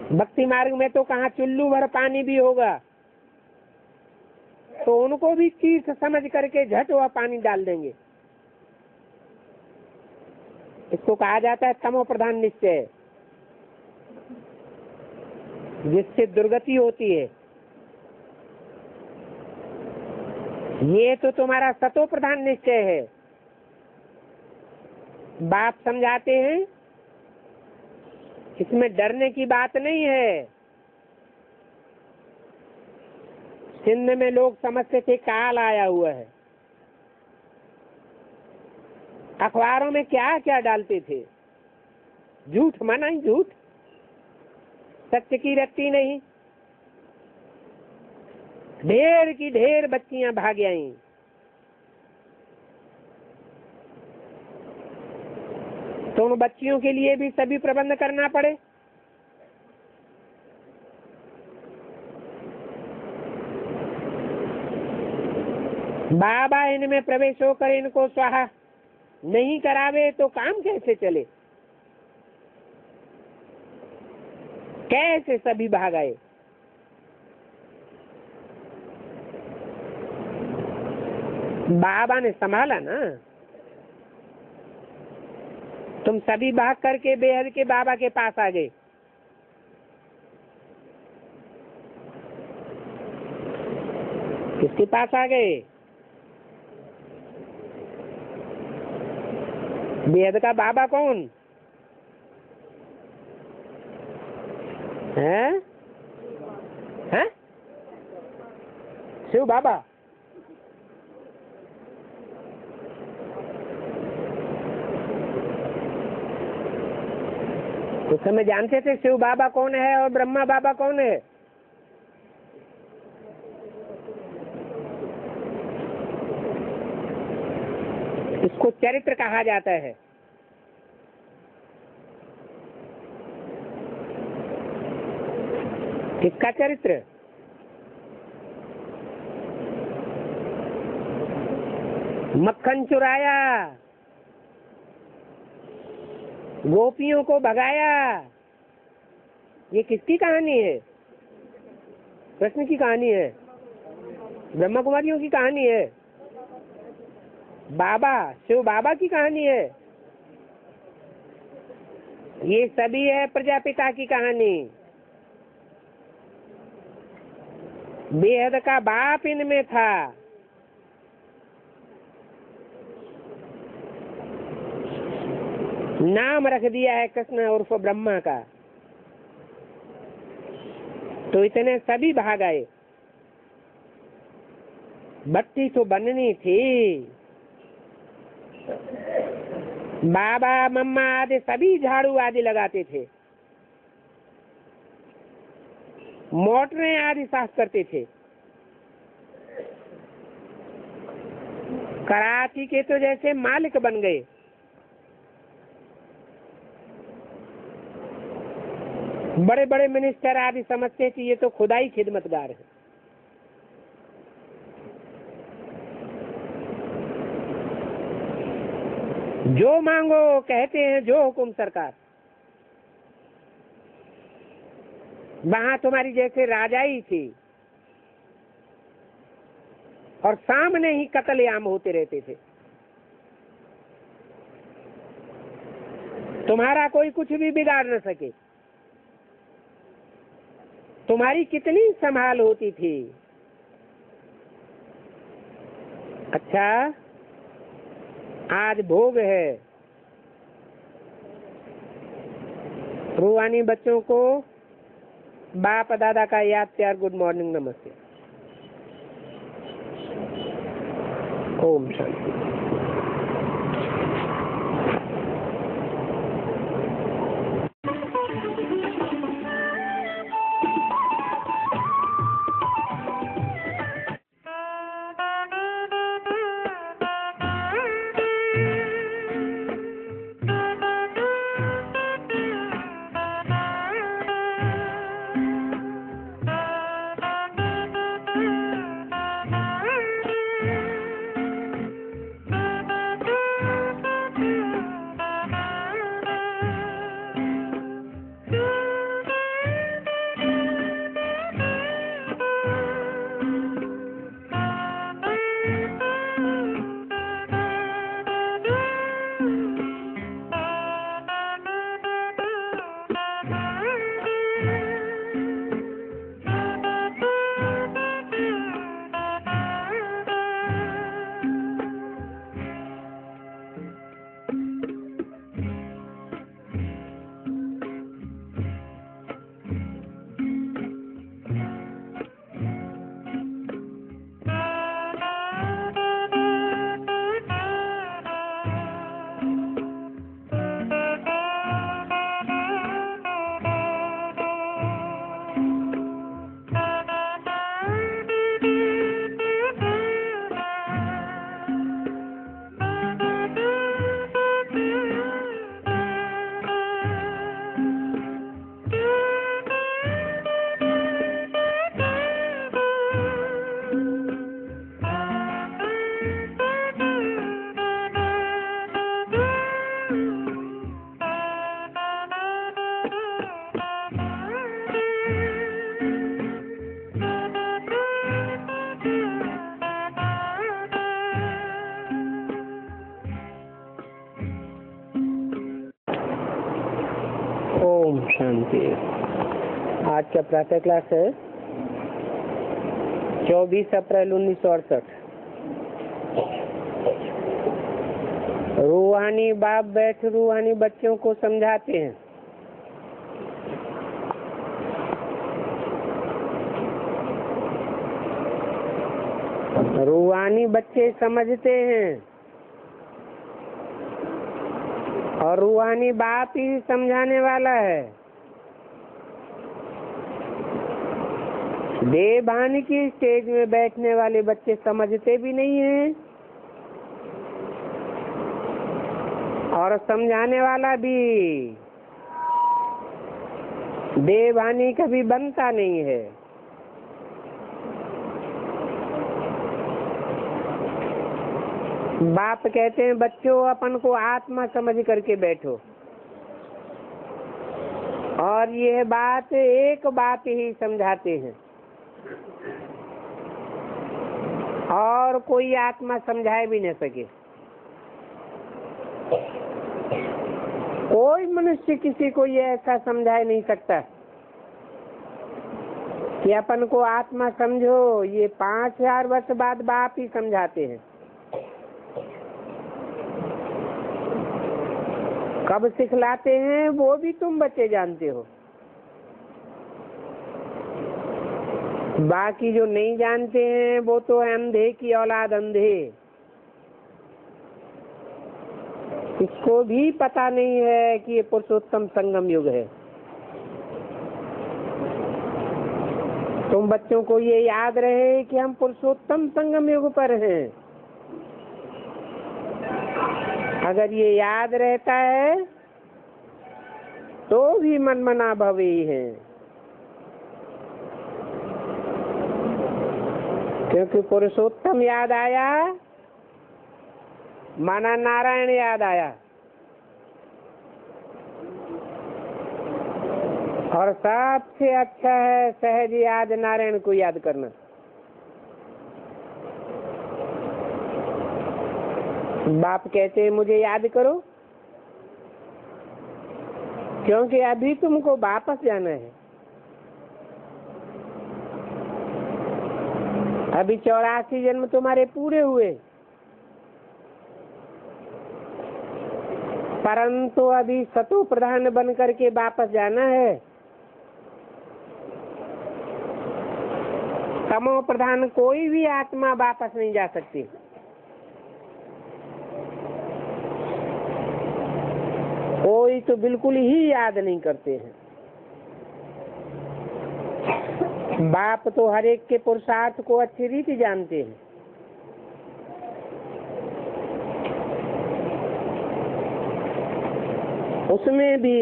भक्ति मार्ग में तो कहाँ चुल्लू भर पानी भी होगा, तो उनको भी तीर्थ समझ करके झट वह पानी डाल देंगे। इसको कहा जाता है तमो प्रधान निश्चय, जिससे दुर्गति होती है। ये तो तुम्हारा सतो प्रधान निश्चय है। बाप समझाते हैं इसमें डरने की बात नहीं है। सिंध में लोग समझते थे काल आया हुआ है। अखबारों में क्या क्या डालते थे, झूठ माना ही झूठ, सत्य की रत्ती नहीं। ढेर की ढेर बच्चियां भाग आई। तो उन बच्चियों के लिए भी सभी प्रबंध करना पड़े। बाबा इनमें प्रवेश होकर इनको स्वाहा नहीं करावे तो काम कैसे चले? कैसे सभी भाग आए? बाबा ने संभाला ना। तुम सभी भाग करके बेहद के बाबा के पास आ गए। किसके पास आ गए? बेहद का बाबा कौन है? हैं? शिव बाबा। उस समय जानते थे शिव बाबा कौन है और ब्रह्मा बाबा कौन है? इसको चरित्र कहा जाता है। किसका चरित्र? मक्खन चुराया, गोपियों को भगाया। ये किसकी कहानी है? कृष्ण की कहानी है, ब्रह्मा कुमारियों की कहानी है, बाबा शिव बाबा की कहानी है। ये सभी है प्रजापिता की कहानी। बेहद का बाप इनमें था। नाम रख दिया है कृष्ण उर्फ ब्रह्मा का। तो इतने सभी भाग आए। बत्ती तो बननी थी। बाबा मम्मा आदि सभी झाड़ू आदि लगाते थे, मोटरें आदि साफ करते थे। कराची के तो जैसे मालिक बन गए। बड़े बड़े मिनिस्टर आदि समझते कि ये तो खुदाई खिदमतगार है। जो मांगो कहते हैं जो हुकुम सरकार। वहां तुम्हारी जैसे राजाई थी और सामने ही कत्लेआम होते रहते थे। तुम्हारा कोई कुछ भी बिगाड़ न सके। तुम्हारी कितनी संभाल होती थी। अच्छा, आज भोग है। रूहानी बच्चों को बाप दादा का याद प्यार, गुड मॉर्निंग, नमस्ते, ओम शांति। शांति। आज का प्रातः क्लास है 24 अप्रैल 1968। रूहानी बाप बैठ रूहानी बच्चों को समझाते हैं। रूहानी बच्चे समझते हैं और रूहानी बाप ही समझाने वाला है। देवभान की स्टेज में बैठने वाले बच्चे समझते भी नहीं हैं और समझाने वाला भी देवभानी कभी बनता नहीं है। बाप कहते हैं बच्चों अपन को आत्मा समझ करके बैठो, और यह बात एक बात ही समझाते हैं और कोई आत्मा समझाए भी न सके। कोई मनुष्य किसी को ये ऐसा समझाए नहीं सकता कि अपन को आत्मा समझो। ये 5000 वर्ष बाद बाप ही समझाते हैं। कब सिखलाते हैं वो भी तुम बच्चे जानते हो। बाकी जो नहीं जानते हैं वो तो अंधे की औलाद अंधे। इसको भी पता नहीं है कि ये पुरुषोत्तम संगम युग है। तुम बच्चों को ये याद रहे कि हम पुरुषोत्तम संगम युग पर हैं। अगर ये याद रहता है तो भी मन मना भवे है, क्योंकि पुरुषोत्तम याद आया माना नारायण याद आया। और सबसे अच्छा है सहज याद नारायण को याद करना। बाप कहते हैं मुझे याद करो, क्योंकि अभी तुमको वापस जाना है। अभी 84 जन्म तुम्हारे पूरे हुए, परंतु अभी सतो प्रधान बन करके वापस जाना है। तमो प्रधान कोई भी आत्मा वापस नहीं जा सकती। कोई तो बिल्कुल ही याद नहीं करते हैं। बाप तो हर एक के पुरुषार्थ को अच्छी रीति जानते हैं। उसमें भी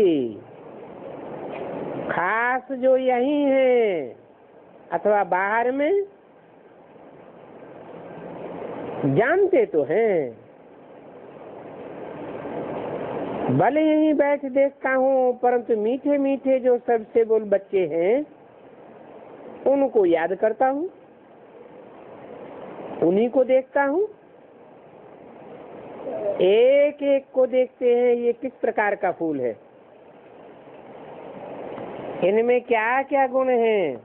खास जो यही है अथवा बाहर में जानते तो हैं। भले यहीं बैठ देखता हूँ, परंतु मीठे मीठे जो सबसे बोल बच्चे हैं उनको याद करता हूँ, उन्हीं को देखता हूँ। एक एक को देखते हैं ये किस प्रकार का फूल है, इनमें क्या क्या गुण हैं।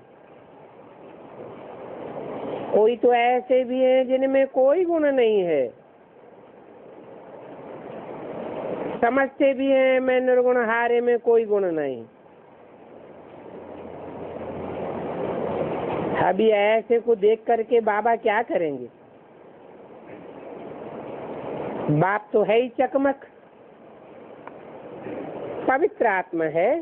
कोई तो ऐसे भी हैं जिनमें कोई गुण नहीं है। समझते भी हैं मैं निर्गुण हारे में कोई गुण नहीं। अभी ऐसे को देख करके बाबा क्या करेंगे। बाप तो है ही चकमक, पवित्र आत्मा है,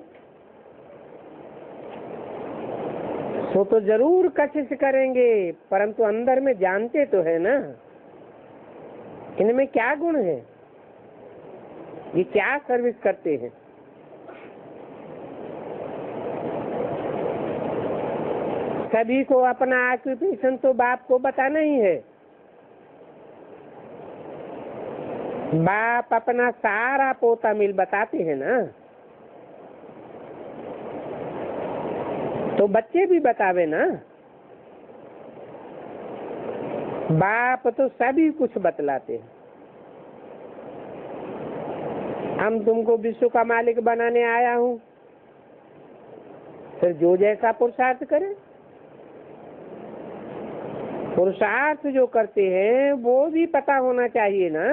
सो तो जरूर कशिश करेंगे, परंतु अंदर में जानते तो है ना इनमें क्या गुण है, ये क्या सर्विस करते हैं। सभी को अपना ऑक्यूपेशन तो बाप को बताना ही है। बाप अपना सारा पोता मिल बताते हैं ना, तो बच्चे भी बतावे ना। बाप तो सभी कुछ बतलाते हैं। हम तुमको विश्व का मालिक बनाने आया हूँ, फिर जो जैसा पुरुषार्थ करे, पुरुषार्थ जो करते हैं वो भी पता होना चाहिए ना।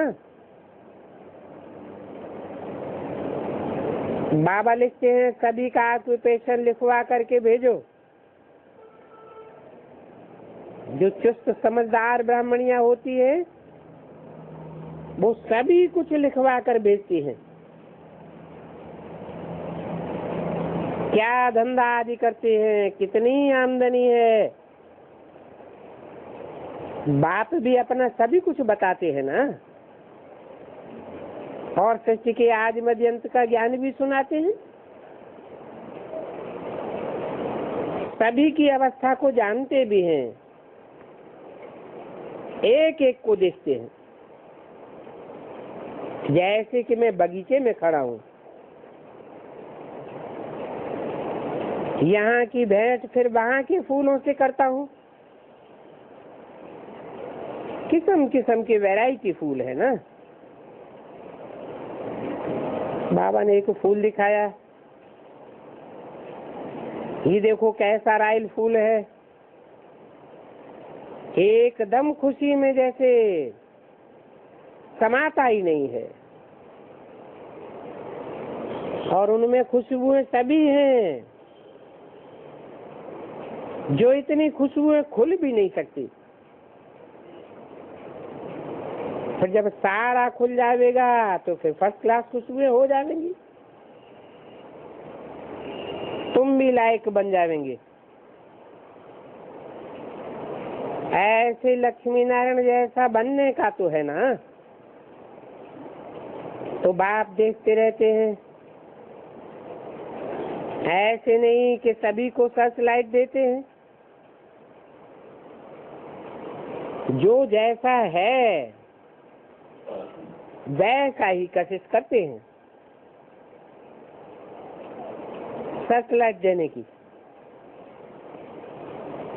बाबा लिखते हैं सभी का ऑक्यूपेशन लिखवा करके भेजो। जो चुस्त समझदार ब्राह्मणियां होती है वो सभी कुछ लिखवा कर भेजती हैं। क्या धंधा आदि करते हैं, कितनी आमदनी है, बाप भी अपना सभी कुछ बताते हैं ना। और सृष्टि के आदि मध्य अंत का ज्ञान भी सुनाते हैं। सभी की अवस्था को जानते भी हैं, एक एक को देखते हैं। जैसे कि मैं बगीचे में खड़ा हूँ, यहाँ की भेंट फिर वहाँ के फूलों से करता हूँ। किस्म किस्म के वैरायटी फूल है ना। बाबा ने एक फूल दिखाया, ये देखो कैसा रायल फूल है, एकदम खुशी में जैसे समाता ही नहीं है। और उनमें खुशबुएं सभी हैं, जो इतनी खुशबुएं खुल भी नहीं सकती। फिर जब सारा खुल जाएगा तो फिर फर्स्ट क्लास खुशबुएं हो जाएंगी, तुम भी लायक बन जाएंगे। ऐसे लक्ष्मी नारायण जैसा बनने का तो है ना। तो बाप देखते रहते हैं, ऐसे नहीं कि सभी को सर्च लाइट देते हैं। जो जैसा है वैसा ही कोशिश करते हैं सर्च लाइट देने की।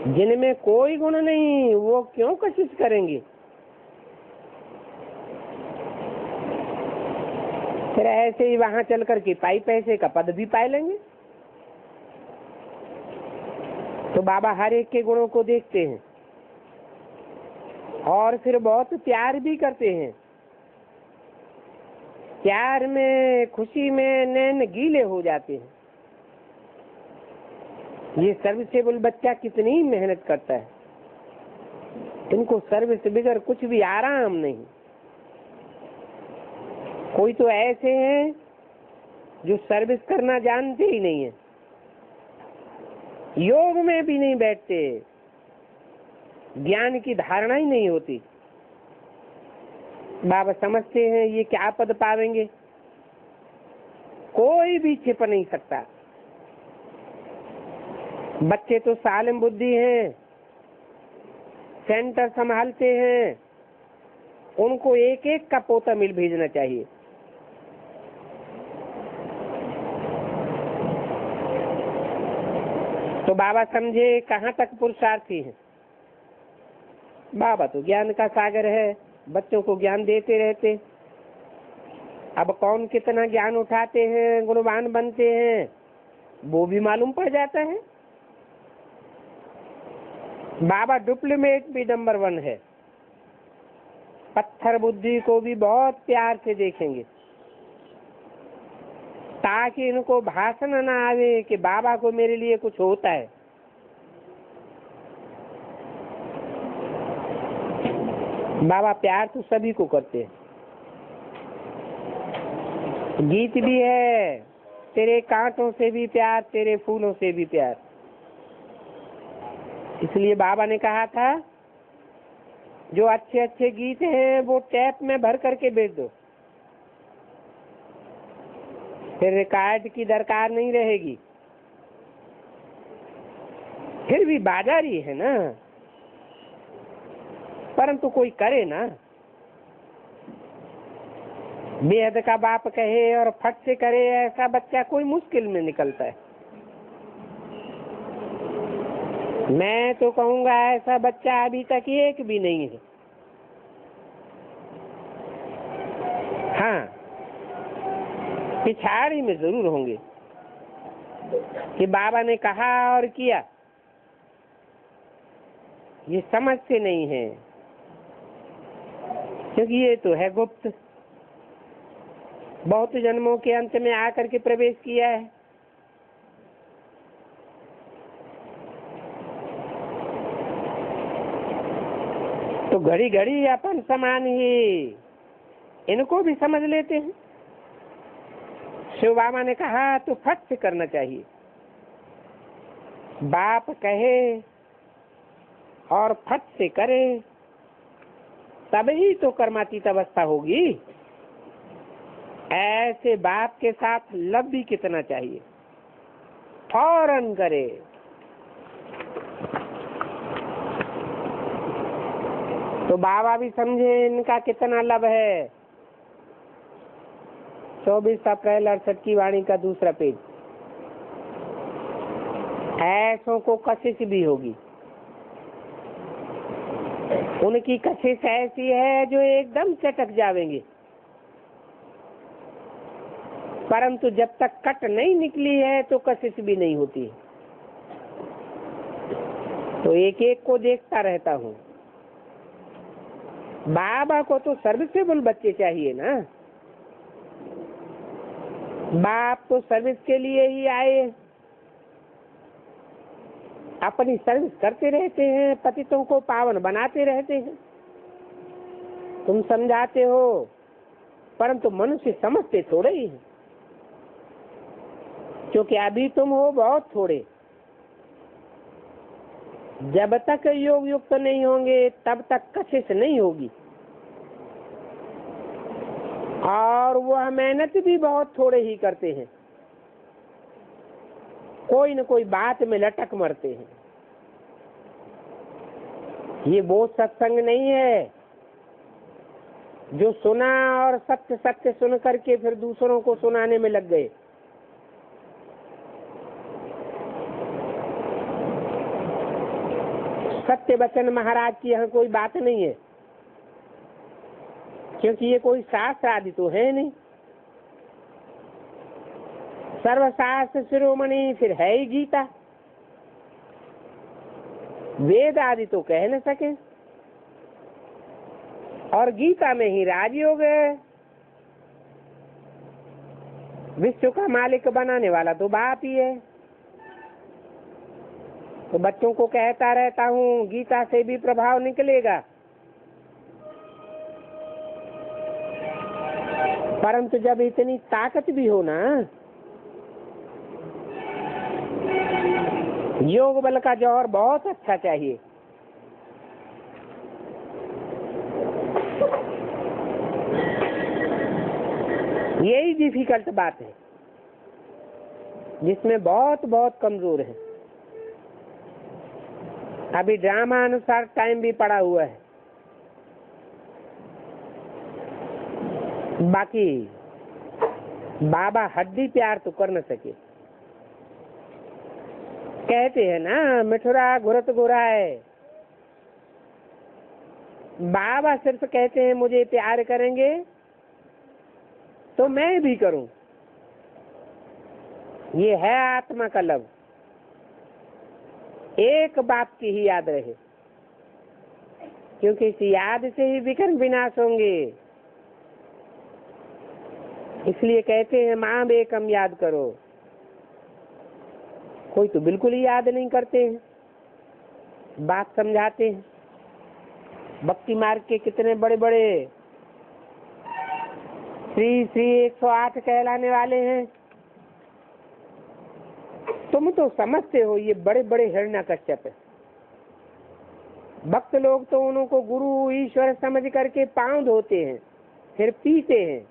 जिनमें कोई गुण नहीं वो क्यों कोशिश करेंगे। फिर ऐसे ही वहां चल करके पाई पैसे का पद भी पा लेंगे। तो बाबा हर एक के गुणों को देखते हैं और फिर बहुत प्यार भी करते हैं। प्यार में, खुशी में नैन गीले हो जाते हैं। ये सर्विसेबल बच्चा कितनी मेहनत करता है, इनको सर्विस बगैर कुछ भी आराम नहीं। कोई तो ऐसे हैं जो सर्विस करना जानते ही नहीं है, योग में भी नहीं बैठते, ज्ञान की धारणा ही नहीं होती। बाबा समझते हैं ये क्या पद पावेंगे, कोई भी छिप नहीं सकता। बच्चे तो सालिम बुद्धि हैं, सेंटर संभालते हैं, उनको एक एक का पोता मिल भेजना चाहिए। तो बाबा समझे कहाँ तक पुरुषार्थी है। बाबा तो ज्ञान का सागर है, बच्चों को ज्ञान देते रहते। अब कौन कितना ज्ञान उठाते हैं, गुणवान बनते हैं, वो भी मालूम पड़ जाता है। बाबा डिप्लोमेट भी नंबर 1 है। पत्थर बुद्धि को भी बहुत प्यार से देखेंगे ताकि इनको भाषण न आवे कि बाबा को मेरे लिए कुछ होता है। बाबा प्यार तो सभी को करते हैं। गीत भी है, तेरे कांटों से भी प्यार, तेरे फूलों से भी प्यार। इसलिए बाबा ने कहा था जो अच्छे अच्छे गीत हैं वो टैप में भर करके भेज दो, फिर रिकॉर्ड की दरकार नहीं रहेगी। फिर भी बाजारी है ना, परंतु कोई करे ना। बेहद का बाप कहे और फट से करे, ऐसा बच्चा कोई मुश्किल में निकलता है। मैं तो कहूंगा ऐसा बच्चा अभी तक एक भी नहीं है। हाँ, पिछाड़ी में जरूर होंगे। कि बाबा ने कहा और किया, ये समझते नहीं है, क्योंकि ये तो है गुप्त, बहुत जन्मों के अंत में आकर के प्रवेश किया है। तो घड़ी घड़ी अपन समान ही इनको भी समझ लेते हैं। शिव बाबा ने कहा तो फट से करना चाहिए, बाप कहे और फट से करे, तभी तो कर्मातीत अवस्था होगी। ऐसे बाप के साथ लव भी कितना चाहिए, फौरन करे। तो बाबा भी समझे इनका कितना लव है। 24 अप्रैल 68 की वाणी का दूसरा पेज। ऐसों को कशिश भी होगी, उनकी कशिश ऐसी है जो एकदम चटक जावेंगे, परंतु जब तक कट नहीं निकली है तो कशिश भी नहीं होती। तो एक एक को देखता रहता हूँ। बाबा को तो सर्विसेबल बच्चे चाहिए ना, बाप तो सर्विस के लिए ही आए, अपनी सर्विस करते रहते हैं, पतितों को पावन बनाते रहते हैं। तुम समझाते हो, परंतु मनुष्य समझते थोड़े ही हैं, क्योंकि अभी तुम हो बहुत थोड़े। जब तक योग युक्त नहीं होंगे तब तक कशिश नहीं होगी, और वह मेहनत भी बहुत थोड़े ही करते हैं, कोई न कोई बात में लटक मरते हैं। ये वो सत्संग नहीं है जो सुना और सत्य सत्य सुन करके फिर दूसरों को सुनाने में लग गए। सत्य वचन महाराज की यहाँ कोई बात नहीं है, क्योंकि ये कोई शास्त्र आदि तो है नहीं। सर्वशास्त्र शिरोमणि फिर है ही गीता, वेद आदि तो कह न सके, और गीता में ही राजयोग है। विश्व का मालिक बनाने वाला तो बाप ही है। तो बच्चों को कहता रहता हूँ, गीता से भी प्रभाव निकलेगा, परंतु जब इतनी ताकत भी हो ना, योग बल का जौहर बहुत अच्छा चाहिए। यही डिफिकल्ट बात है, जिसमें बहुत बहुत कमजोर है। अभी ड्रामा अनुसार टाइम भी पड़ा हुआ है, बाकी बाबा हड्डी प्यार तो कर न सके। कहते हैं ना, मिठुरा घुरत गुराए। बाबा सिर्फ कहते हैं मुझे प्यार करेंगे तो मैं भी करूं। ये है आत्मा का लव। एक बात की ही याद रहे, क्योंकि इस याद से ही विघ्न विनाश होंगे। इसलिए कहते हैं मां बेकम याद करो। कोई तो बिल्कुल ही याद नहीं करते हैं, बात समझाते हैं। भक्ति मार्ग के कितने बड़े बड़े श्री श्री 108 कहलाने वाले हैं, तुम तो समझते हो ये बड़े बड़े हिरण्यकश्यप है। भक्त लोग तो उनको गुरु ईश्वर समझ करके पांव धोते हैं, फिर पीते हैं।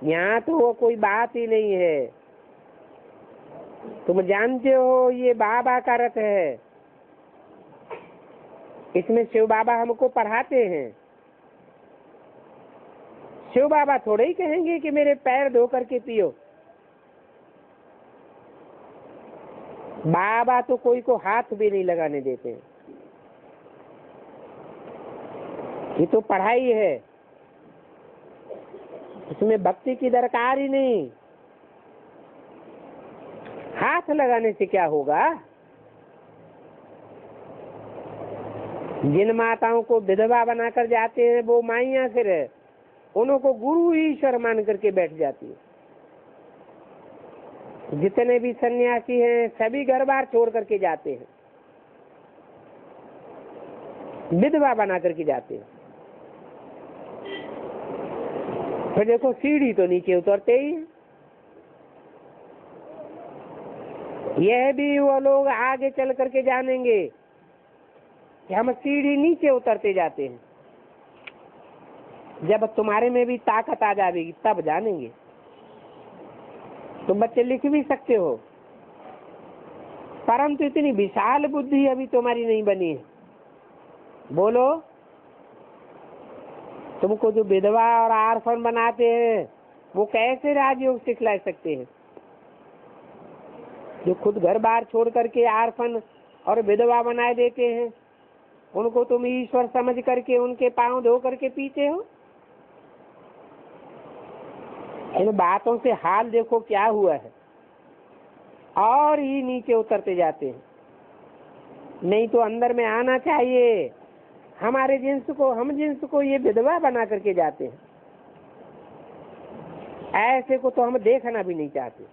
यहाँ तो वो कोई बात ही नहीं है। तुम जानते हो ये बाबा का रथ है, इसमें शिव बाबा हमको पढ़ाते हैं। शिव बाबा थोड़े ही कहेंगे कि मेरे पैर धो करके पियो। बाबा तो कोई को हाथ भी नहीं लगाने देते। ये तो पढ़ाई है, इसमें भक्ति की दरकार ही नहीं। हाथ लगाने से क्या होगा? जिन माताओं को विधवा बनाकर जाते हैं वो माइयां फिर उनको गुरु ईश्वर मान करके बैठ जाती है। जितने भी सन्यासी हैं सभी घर बार छोड़ करके जाते हैं, विधवा बना करके जाते हैं। फिर देखो सीढ़ी तो नीचे उतरते ही हैं। यह भी वो लोग आगे चल करके जानेंगे कि हम सीढ़ी नीचे उतरते जाते हैं। जब तुम्हारे में भी ताकत आ जाएगी तब जानेंगे। तुम बच्चे लिख भी सकते हो, परंतु इतनी विशाल बुद्धि अभी तुम्हारी नहीं बनी है। बोलो, तुमको जो विधवा और आर्फन बनाते हैं वो कैसे राजयोग सिखला सकते हैं? जो खुद घर बार छोड़ करके आर्फन और विधवा बनाए देते हैं उनको तुम ईश्वर समझ करके उनके पांव धो करके पीते हो। इन बातों से हाल देखो क्या हुआ है, और ही नीचे उतरते जाते हैं। नहीं तो अंदर में आना चाहिए। हमारे जिन्स को, हम जिन्स को ये विधवा बना करके जाते हैं। ऐसे को तो हम देखना भी नहीं चाहते।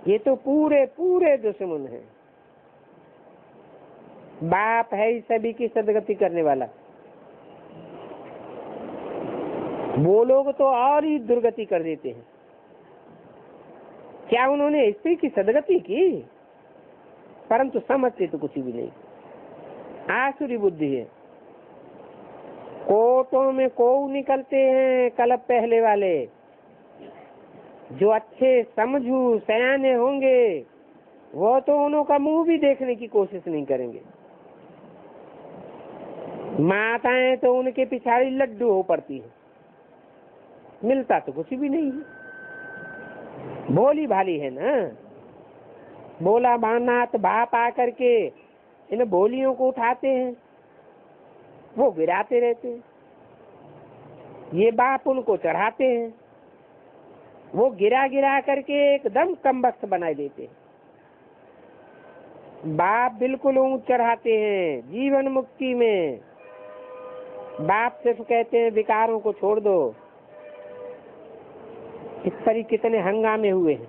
ये तो पूरे पूरे दुश्मन हैं। बाप है ही सभी की सदगति करने वाला। वो लोग तो और ही दुर्गति कर देते हैं। क्या उन्होंने स्त्री की सदगति की? परंतु समझते तो कुछ भी नहीं। आसुरी बुद्धि है। कोटों में कोऊ निकलते हैं कलप पहले वाले। जो अच्छे समझू सयाने होंगे वो तो उन्हों का मुंह भी देखने की कोशिश नहीं करेंगे। माताएं तो उनके पिछाड़ी लड्डू हो पड़ती है। मिलता तो कुछ भी नहीं है। भोली भाली है ना। बोला बानात बाप आकर के इन बोलियों को उठाते हैं, वो गिराते रहते हैं। ये बाप उनको चढ़ाते हैं, वो गिरा गिरा करके एकदम कमबख्त बनाए देते हैं। बाप बिल्कुल ऊंच चढ़ाते हैं जीवन मुक्ति में। बाप सिर्फ कहते हैं विकारों को छोड़ दो। इस पर ही कितने हंगामे हुए हैं।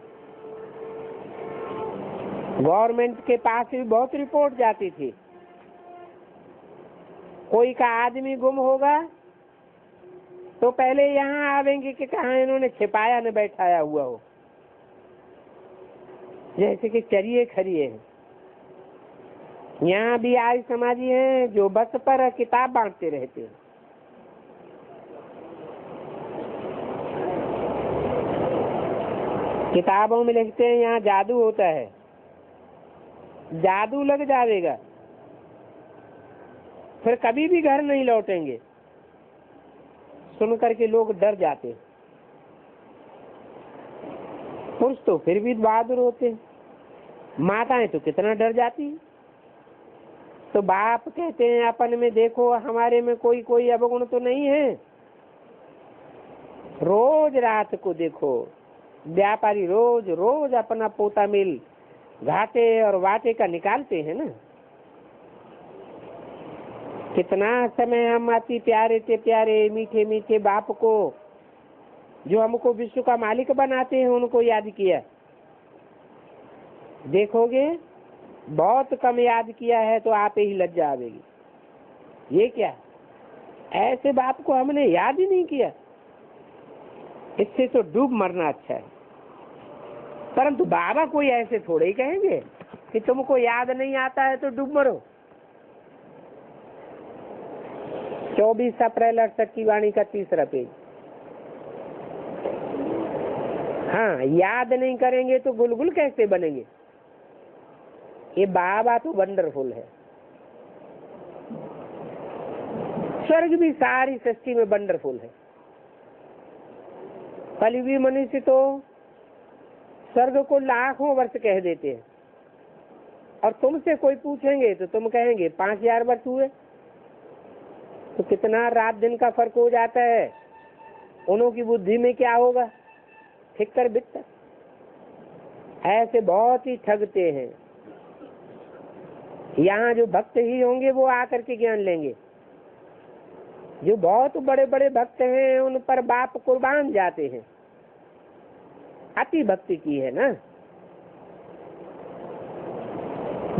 गवर्नमेंट के पास भी बहुत रिपोर्ट जाती थी। कोई का आदमी गुम होगा तो पहले यहाँ आवेंगे कि कहाँ इन्होंने छिपाया न बैठाया हुआ हो। जैसे कि चरिए खरिए हैं। यहाँ भी आर्य समाजी हैं जो बस पर किताब बांटते रहते हैं। किताबों में लिखते हैं यहाँ जादू होता है। जादू लग जाएगा फिर कभी भी घर नहीं लौटेंगे। सुन करके लोग डर जाते। पुरुष तो फिर भी बहादुर होते, माताएं तो कितना डर जाती। तो बाप कहते हैं अपन में देखो हमारे में कोई कोई अवगुण तो नहीं है। रोज रात को देखो व्यापारी रोज रोज अपना पोता मिल घाटे और वाटे का निकालते हैं ना। कितना समय हम अति प्यारे थे प्यारे मीठे मीठे बाप को जो हमको विश्व का मालिक बनाते हैं उनको याद किया। देखोगे बहुत कम याद किया है तो आप ही लज्जा आवेगी। ये क्या, ऐसे बाप को हमने याद ही नहीं किया। इससे तो डूब मरना अच्छा है। परंतु बाबा कोई ऐसे थोड़े ही कहेंगे कि तुमको याद नहीं आता है तो डूब मरो। 24 अप्रैल 68 की वाणी का 3रा पेज। हाँ, याद नहीं करेंगे तो गुलगुल कैसे बनेंगे। ये बाबा तो वंडरफुल है। स्वर्ग भी सारी सृष्टि में वंडरफुल है। कलयुगी मनुष्य तो स्वर्ग को लाखों वर्ष कह देते हैं और तुमसे कोई पूछेंगे तो तुम कहेंगे 5000 वर्ष हुए। तो कितना रात दिन का फर्क हो जाता है। उन्हों की बुद्धि में क्या होगा, ठीक कर बिकता। ऐसे बहुत ही ठगते हैं। यहाँ जो भक्त ही होंगे वो आकर के ज्ञान लेंगे। जो बहुत बड़े बड़े भक्त हैं उन पर बाप कुर्बान जाते हैं। अति भक्ति की है ना।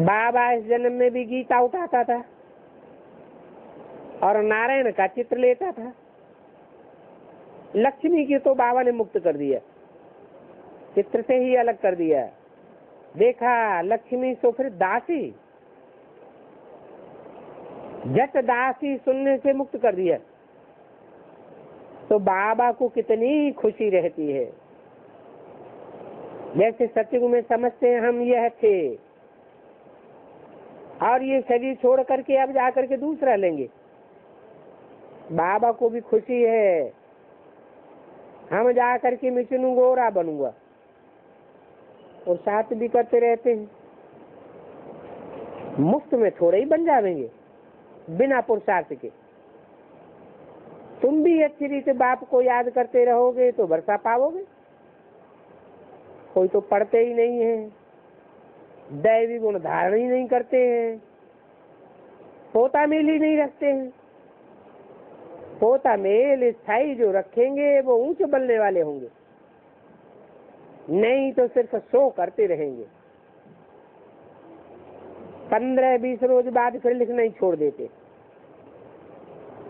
बाबा इस जन्म में भी गीता उठाता था और नारायण का चित्र लेता था। लक्ष्मी की तो बाबा ने मुक्त कर दिया, चित्र से ही अलग कर दिया। देखा लक्ष्मी तो फिर दासी, जट दासी सुनने से मुक्त कर दिया। तो बाबा को कितनी खुशी रहती है। जैसे सत्युग में समझते हैं हम यह थे और ये शरीर छोड़ करके अब जाकर के दूसरा लेंगे। बाबा को भी खुशी है, हम जाकर के मिचनू गोरा बनूंगा। और साथ भी करते रहते हैं। मुफ्त में थोड़े ही बन जाएंगे बिना पुरुषार्थ के। तुम भी अच्छी रीति बाप को याद करते रहोगे तो वर्षा पाओगे। कोई तो पढ़ते ही नहीं है, दैवी गुण धारण ही नहीं करते हैं, पोता मेल ही नहीं रखते हैं। पोता मेल स्थायी जो रखेंगे वो ऊंचे बनने वाले होंगे, नहीं तो सिर्फ शो करते रहेंगे। 15-20 रोज बाद फिर लिखना ही छोड़ देते।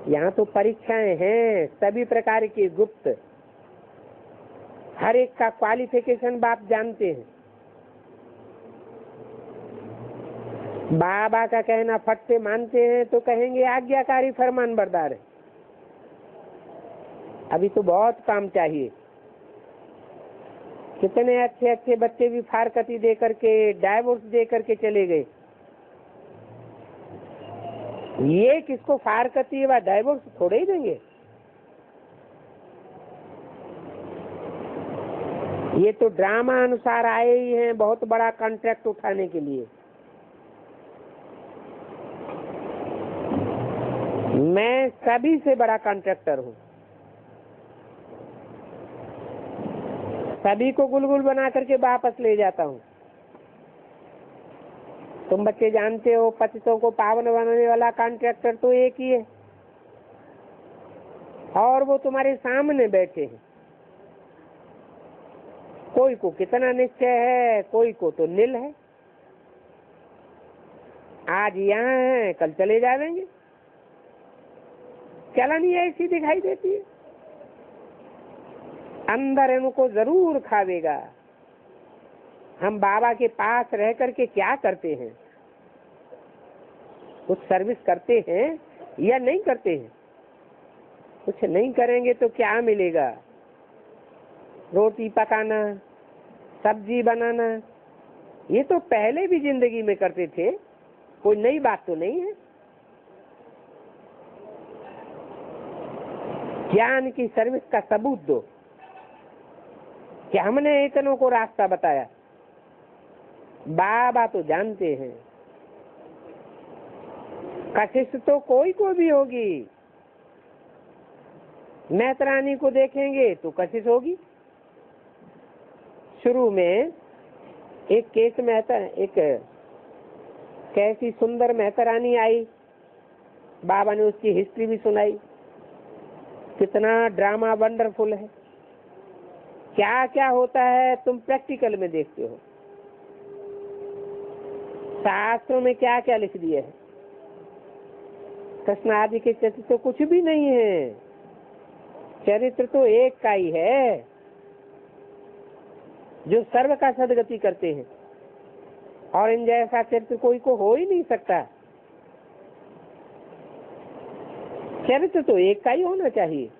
यहाँ तो परीक्षाएं हैं सभी प्रकार की गुप्त, हर एक का क्वालिफिकेशन बाप जानते हैं। बाबा का कहना फट से मानते हैं तो कहेंगे आज्ञाकारी फरमान बरदार है। अभी तो बहुत काम चाहिए। कितने अच्छे अच्छे बच्चे भी फारकती दे करके, डाइवोर्स दे करके चले गए। ये किसको फारकती व डाइवोर्स थोड़े ही देंगे। ये तो ड्रामा अनुसार आए ही हैं बहुत बड़ा कॉन्ट्रैक्ट उठाने के लिए। मैं सभी से बड़ा कॉन्ट्रैक्टर हूँ। सभी को गुलगुल बना करके वापस ले जाता हूँ। तुम बच्चे जानते हो पतितों को पावन बनाने वाला कॉन्ट्रैक्टर तो एक ही है और वो तुम्हारे सामने बैठे हैं। कोई को कितना निश्चय है, कोई को तो नील है। आज यहाँ है कल चले जाएंगे। चलनी ऐसी दिखाई देती है, अंदर इनको जरूर खावेगा। हम बाबा के पास रह करके क्या करते हैं? कुछ सर्विस करते हैं या नहीं करते हैं? कुछ नहीं करेंगे तो क्या मिलेगा? रोटी पकाना, सब्जी बनाना, ये तो पहले भी जिंदगी में करते थे, कोई नई बात तो नहीं है। ज्ञान की सर्विस का सबूत दो कि हमने इतनों को रास्ता बताया। बाबा तो जानते हैं कशिश तो कोई को भी होगी। मैत्रानी को देखेंगे तो कशिश होगी। शुरू में एक केस मेहता, एक कैसी सुंदर मेहतरानी आई, बाबा ने उसकी हिस्ट्री भी सुनाई। कितना ड्रामा वंडरफुल है। क्या क्या होता है तुम प्रैक्टिकल में देखते हो। शास्त्रों में क्या क्या लिख दिया है। कृष्ण आदि के चरित्र तो कुछ भी नहीं है। चरित्र तो एक का ही है जो सर्व का सदगति करते हैं, और इन जैसा चरित्र कोई को हो ही नहीं सकता। चरित्र तो एक का ही होना चाहिए।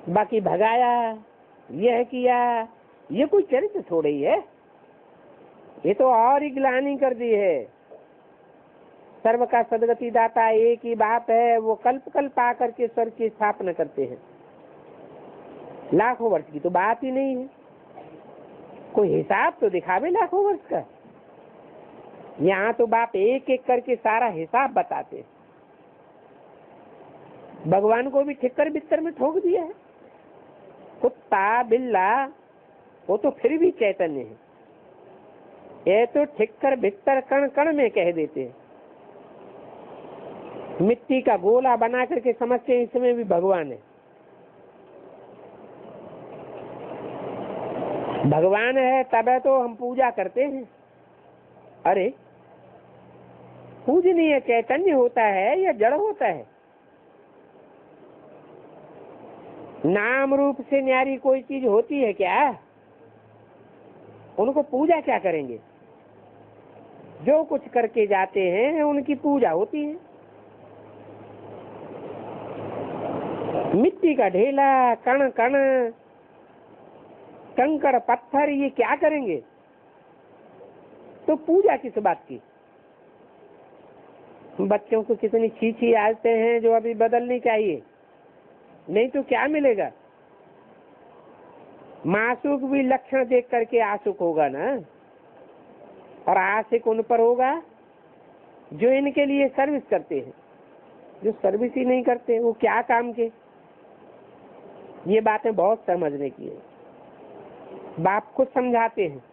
बाकी भगाया, यह किया, ये कोई चरित्र थोड़े ही है। ये तो और ही ग्लानि कर दी है। सर्व का सदगति दाता एक ही बात है, वो कल्प कल्प आकर के स्वर्ग की स्थापना करते हैं। लाखों वर्ष की तो बात ही नहीं है। कोई हिसाब तो दिखावे लाखों वर्ष का। यहाँ तो बाप एक एक करके सारा हिसाब बताते हैं। भगवान को भी ठिक्कर बिस्तर में ठोक दिया है। कुत्ता बिल्ला वो तो फिर भी चैतन्य है, ये तो ठिक्कर भिक्कर कण कण में कह देते हैं। मिट्टी का गोला बना करके समझते हैं इसमें भी भगवान है। भगवान है तब तो हम पूजा करते हैं। अरे पूजनीय चैतन्य होता है या जड़ होता है? नाम रूप से न्यारी कोई चीज होती है क्या? उनको पूजा क्या करेंगे? जो कुछ करके जाते हैं उनकी पूजा होती है। मिट्टी का ढेला, कण कण, कंकड़ पत्थर, ये क्या करेंगे? तो पूजा किस बात की? बच्चों को कितनी छीछी आदतें हैं जो अभी बदलनी चाहिए, नहीं तो क्या मिलेगा? मासूक भी लक्षण देख करके आसुक होगा ना, और आशिक उन पर होगा जो इनके लिए सर्विस करते हैं। जो सर्विस ही नहीं करते वो क्या काम के? ये बातें बहुत समझने की है। बाप खुद समझाते हैं,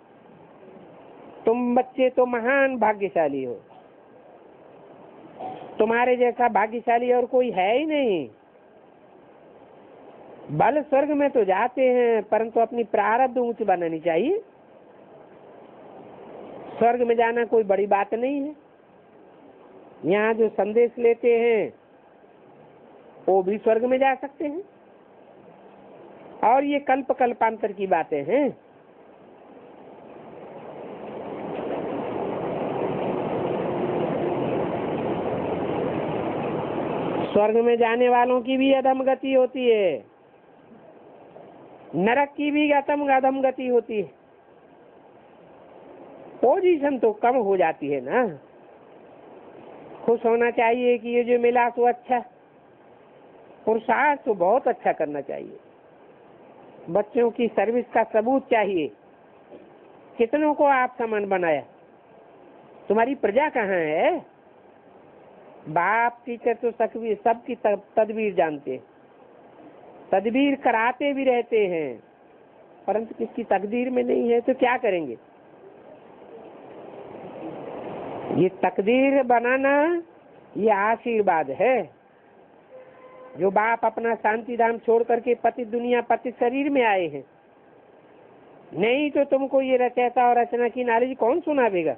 तुम बच्चे तो महान भाग्यशाली हो, तुम्हारे जैसा भाग्यशाली और कोई है ही नहीं। बल स्वर्ग में तो जाते हैं, परंतु अपनी प्रारब्ध ऊंच बनानी चाहिए। स्वर्ग में जाना कोई बड़ी बात नहीं है। यहाँ जो संदेश लेते हैं वो भी स्वर्ग में जा सकते हैं, और ये कल्प कल्पांतर की बातें हैं। स्वर्ग में जाने वालों की भी अधम गति होती है, नरक की भी अधम गति होती है। पोजीशन तो कम हो जाती है ना। खुश होना चाहिए कि ये जो मिला तो अच्छा, पुरुषार्थ तो बहुत अच्छा करना चाहिए। बच्चों की सर्विस का सबूत चाहिए। कितनों को आप समान बनाया? तुम्हारी प्रजा कहाँ है? बाप टीचर तो सबकी तदबीर जानते हैं, तदबीर कराते भी रहते हैं, परंतु किसकी तकदीर में नहीं है तो क्या करेंगे? ये तकदीर बनाना ये आशीर्वाद है। जो बाप अपना शांति धाम छोड़ करके पति दुनिया पति शरीर में आए हैं, नहीं तो तुमको ये रचयिता और रचना की नॉलेज कौन सुनावेगा?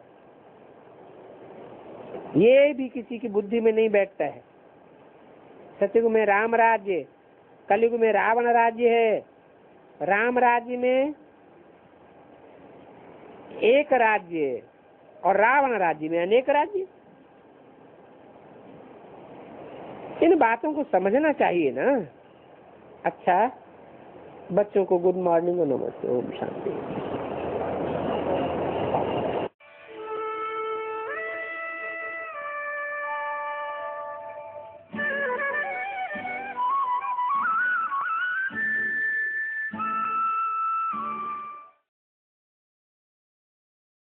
ये भी किसी की बुद्धि में नहीं बैठता है। सतयुग में राम राज्य, कलयुग में रावण राज्य है। राम राज्य में एक राज्य और रावण राज्य में अनेक राज्य। इन बातों को समझना चाहिए ना। अच्छा, बच्चों को गुड मॉर्निंग और नमस्ते, ओम शांति।